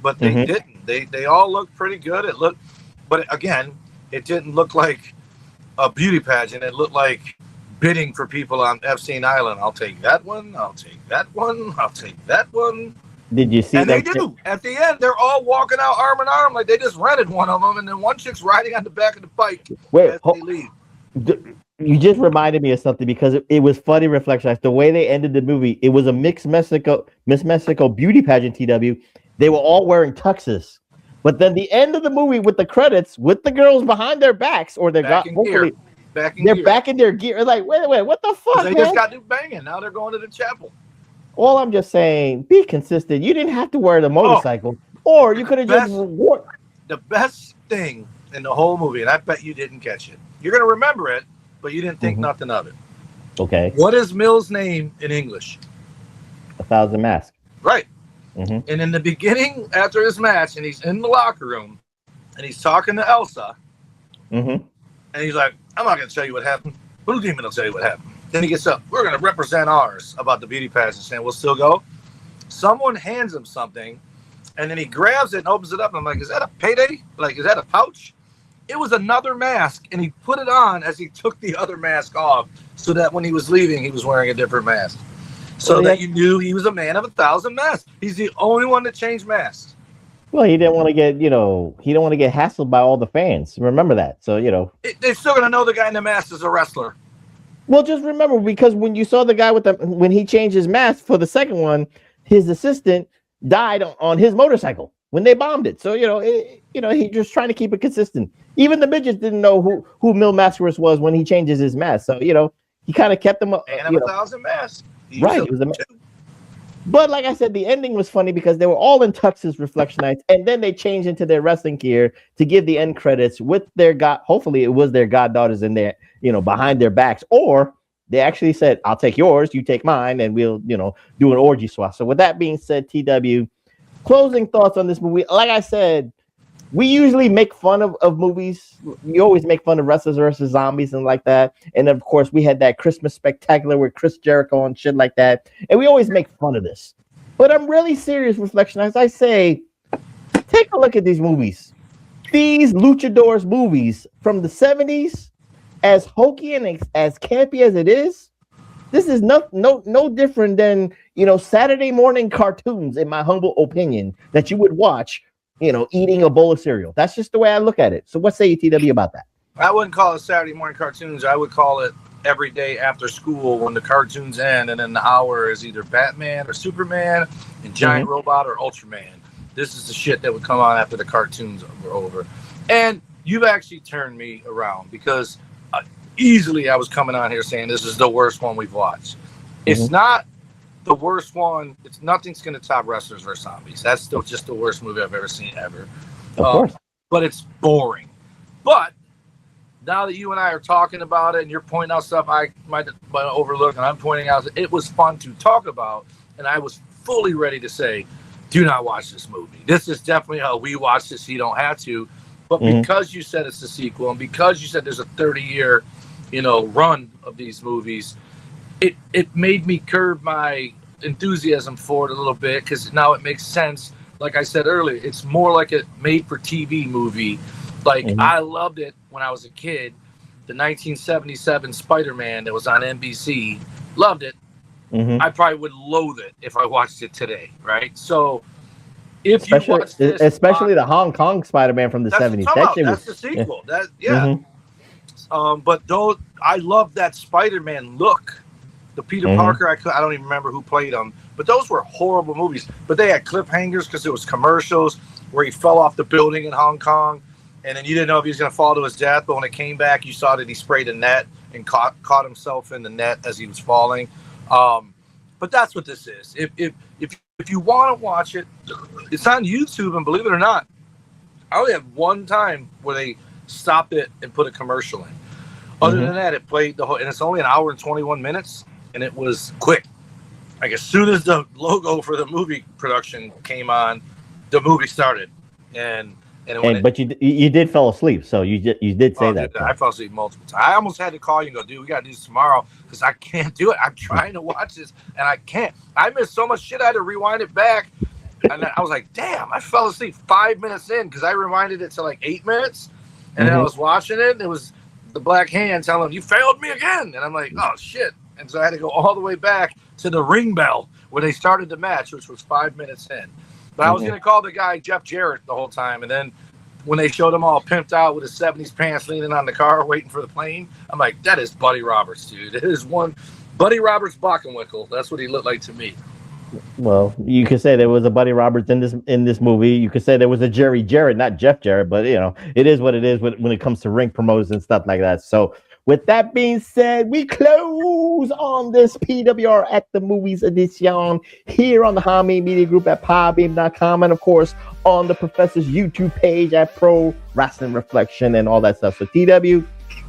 but they didn't. They all looked pretty good. But again, it didn't look like a beauty pageant. It looked like bidding for people on Epstein Island. I'll take that one. I'll take that one. I'll take that one. Did you see and that? They do. At the end, they're all walking out arm in arm like they just rented one of them, and then one chick's riding on the back of the bike as they leave. You just reminded me of something because it was funny, Reflection. The way they ended the movie, it was a Miss Mexico beauty pageant, TW. They were all wearing tuxes. But then the end of the movie with the credits, with the girls behind their backs, or they're back in their gear. Like, wait, what the fuck? They just got to banging. Now they're going to the chapel. All I'm just saying, be consistent. You didn't have to wear the motorcycle, or you could have just worn. The best thing in the whole movie, and I bet you didn't catch it. You're going to remember it, but you didn't think nothing of it. Okay. What is Mil's name in English? 1,000 Masks. Right. And in the beginning, after his match, and he's in the locker room, and he's talking to Elsa, and he's like, I'm not going to tell you what happened. Blue Demon will tell you what happened. Then he gets up. We're going to represent ours about the beauty pageant, and we'll still go. Someone hands him something, and then he grabs it and opens it up. And I'm like, is that a payday? Like, is that a pouch? It was another mask, and he put it on as he took the other mask off so that when he was leaving, he was wearing a different mask. So that you knew he was a man of 1,000 masks. He's the only one that changed masks. Well, he didn't want to get, he didn't want to get hassled by all the fans. Remember that. So, they're still going to know the guy in the mask is a wrestler. Well, just remember, because when you saw the guy when he changed his mask for the second one, his assistant died on his motorcycle when they bombed it. So, he just trying to keep it consistent. Even the midgets didn't know who Mil Mascaras was when he changes his mask. So, he kind of kept them up. Man of 1,000 masks. Right. It was but like I said, the ending was funny because they were all in tuxes, Reflectionites, and then they changed into their wrestling gear to give the end credits with their hopefully it was their goddaughters in there, behind their backs, or they actually said, I'll take yours, you take mine, and we'll, do an orgy swap. So with that being said, TW, closing thoughts on this movie. Like I said, we usually make fun of movies. We always make fun of wrestlers versus zombies and like that. And of course, we had that Christmas Spectacular with Chris Jericho and shit like that. And we always make fun of this. But I'm really serious, Reflection. As I say, take a look at these movies. These luchadors movies from the 70s, as hokey and as campy as it is, this is no different than, Saturday morning cartoons, in my humble opinion, that you would watch eating a bowl of cereal. That's just the way I look at it. So what say you, TW, about that? I wouldn't call it Saturday morning cartoons. I would call it every day after school when the cartoons end, and then the hour is either Batman or Superman and Giant Robot or Ultraman. This is the shit that would come on after the cartoons were over. And you've actually turned me around because easily I was coming on here saying this is the worst one we've watched. It's not the worst one. Nothing's going to top Wrestlers vs. Zombies. That's still just the worst movie I've ever seen ever. Of course. But it's boring. But now that you and I are talking about it and you're pointing out stuff I might overlook and I'm pointing out, it was fun to talk about. And I was fully ready to say, do not watch this movie. This is definitely how we watch this. So you don't have to. But because you said it's a sequel and because you said there's a 30-year, run of these movies, it made me curb my enthusiasm for it a little bit because now it makes sense. Like I said earlier, it's more like a made-for-TV movie. Like, I loved it when I was a kid. The 1977 Spider-Man that was on NBC, loved it. I probably would loathe it if I watched it today, right? So, if you watch this, especially the Hong Kong Spider-Man from the 70s, that's the sequel. But those, I love that Spider-Man look. The Peter Parker, I don't even remember who played him, but those were horrible movies. But they had cliffhangers because it was commercials where he fell off the building in Hong Kong, and then you didn't know if he was going to fall to his death. But when it came back, you saw that he sprayed a net and caught himself in the net as he was falling. But that's what this is. If you want to watch it, it's on YouTube, and believe it or not, I only had one time where they stopped it and put a commercial in. Other than that, it played the whole, and it's only an hour and 21 minutes, and it was quick. Like as soon as the logo for the movie production came on, the movie started, but you did fall asleep, so you did say that. I fell asleep multiple times. I almost had to call you and go, dude, we got to do this tomorrow because I can't do it. I'm trying to watch this and I can't. I missed so much shit. I had to rewind it back, and I was like, damn, I fell asleep 5 minutes in because I rewinded it to like 8 minutes, and then I was watching it. And it was the black hand telling him, you failed me again, and I'm like, oh shit. And so I had to go all the way back to the ring bell where they started the match, which was 5 minutes in. But I was going to call the guy Jeff Jarrett the whole time. And then when they showed him all pimped out with his 70s pants leaning on the car waiting for the plane, I'm like, that is Buddy Roberts, dude. It is one Buddy Roberts Bockenwickle. That's what he looked like to me. Well, you could say there was a Buddy Roberts in this movie. You could say there was a Jerry Jarrett, not Jeff Jarrett, but it is what it is when it comes to ring promoters and stuff like that. So with that being said, we close on this PWR at the Movies edition here on the Hami Media Group at podbeam.com, and of course on the Professor's YouTube page at Pro Wrasslin Reflection and all that stuff. So TW,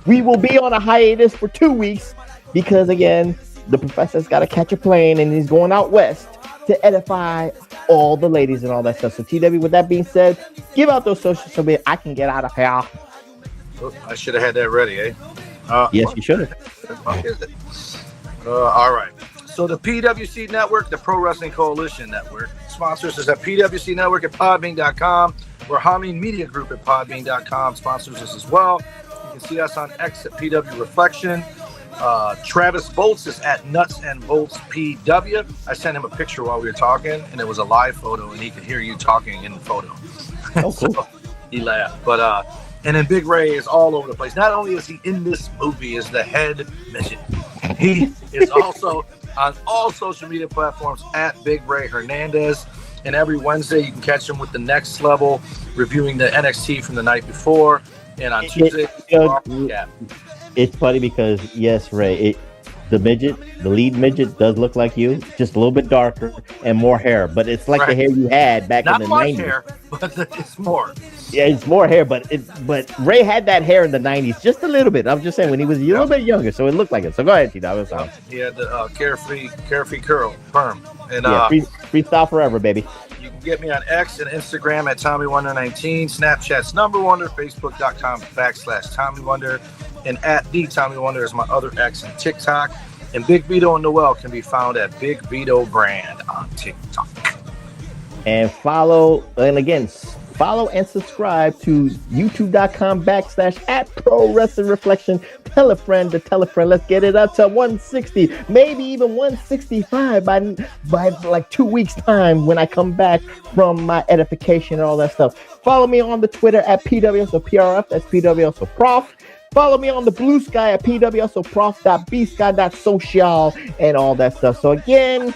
we will be on a hiatus for 2 weeks because again, the Professor's got to catch a plane and he's going out west to edify all the ladies and all that stuff. So TW, with that being said, give out those socials so that I can get out of here. Oh, I should have had that ready, eh? Yes, you should have. All right. So the PWC Network, the Pro Wrestling Coalition Network, sponsors us at PWC Network at podbean.com. We're Hami Media Group at podbean.com, sponsors us as well. You can see us on X at PW Reflection. Travis Bolts is at Nuts and Bolts PW. I sent him a picture while we were talking, and it was a live photo, and he could hear you talking in the photo. Oh, cool. So he laughed. But and then Big Ray is all over the place. Not only is he in this movie as the head midget, he is also on all social media platforms at Big Ray Hernandez. And every Wednesday you can catch him with the Next Level, reviewing the NXT from the night before. And on Tuesday, it's funny because yes, Ray, the lead midget does look like you, just a little bit darker and more hair, but it's like the hair you had back in the 90s. Not much hair, but it's more. Yeah, it's more hair, but Ray had that hair in the 90s, just a little bit. I'm just saying when he was a little bit younger, so it looked like it. So go ahead, T-Dog. He had the carefree curl perm, and freestyle forever, baby. You can get me on X and Instagram at TommyWonder19, Snapchat's Number Wonder, Facebook.com/TommyWonder, and at the Tommy Wonder is my other X and TikTok. And Big Vito and Noel can be found at Big Vito Brand on TikTok. And follow and subscribe to youtube.com/at Pro Wrestling Reflection. Tell a friend to tell a friend. Let's get it up to 160, maybe even 165 by like 2 weeks time when I come back from my edification and all that stuff. Follow me on the Twitter at PWSOPRF. That's PWSOProf. Follow me on the Blue Sky at pwsoprof.bsky.social and all that stuff. So again,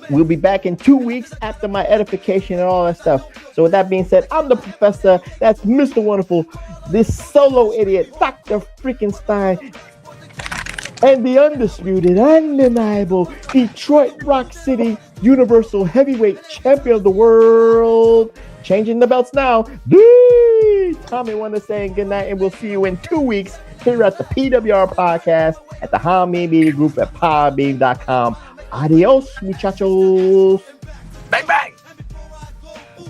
we'll be back in 2 weeks after my edification and all that stuff. So with that being said, I'm the Professor. That's Mr. Wonderful, this solo idiot, Dr. Freaking Stein, and the undisputed, undeniable Detroit Rock City Universal Heavyweight Champion of the World. Changing the belts now. Tommy Wonder saying good night, and we'll see you in 2 weeks here at the PWR podcast at the Hameen Media Group at podbean.com. Adios, muchachos. Bang, bang.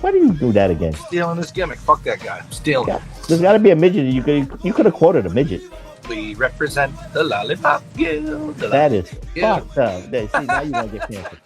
Why do you do that again? Stealing this gimmick. Fuck that guy. Stealing. Yeah, there's got to be a midget. You could have quoted a midget. We represent the Lollipop Guild. That is fucked up. See, now you're going to get canceled.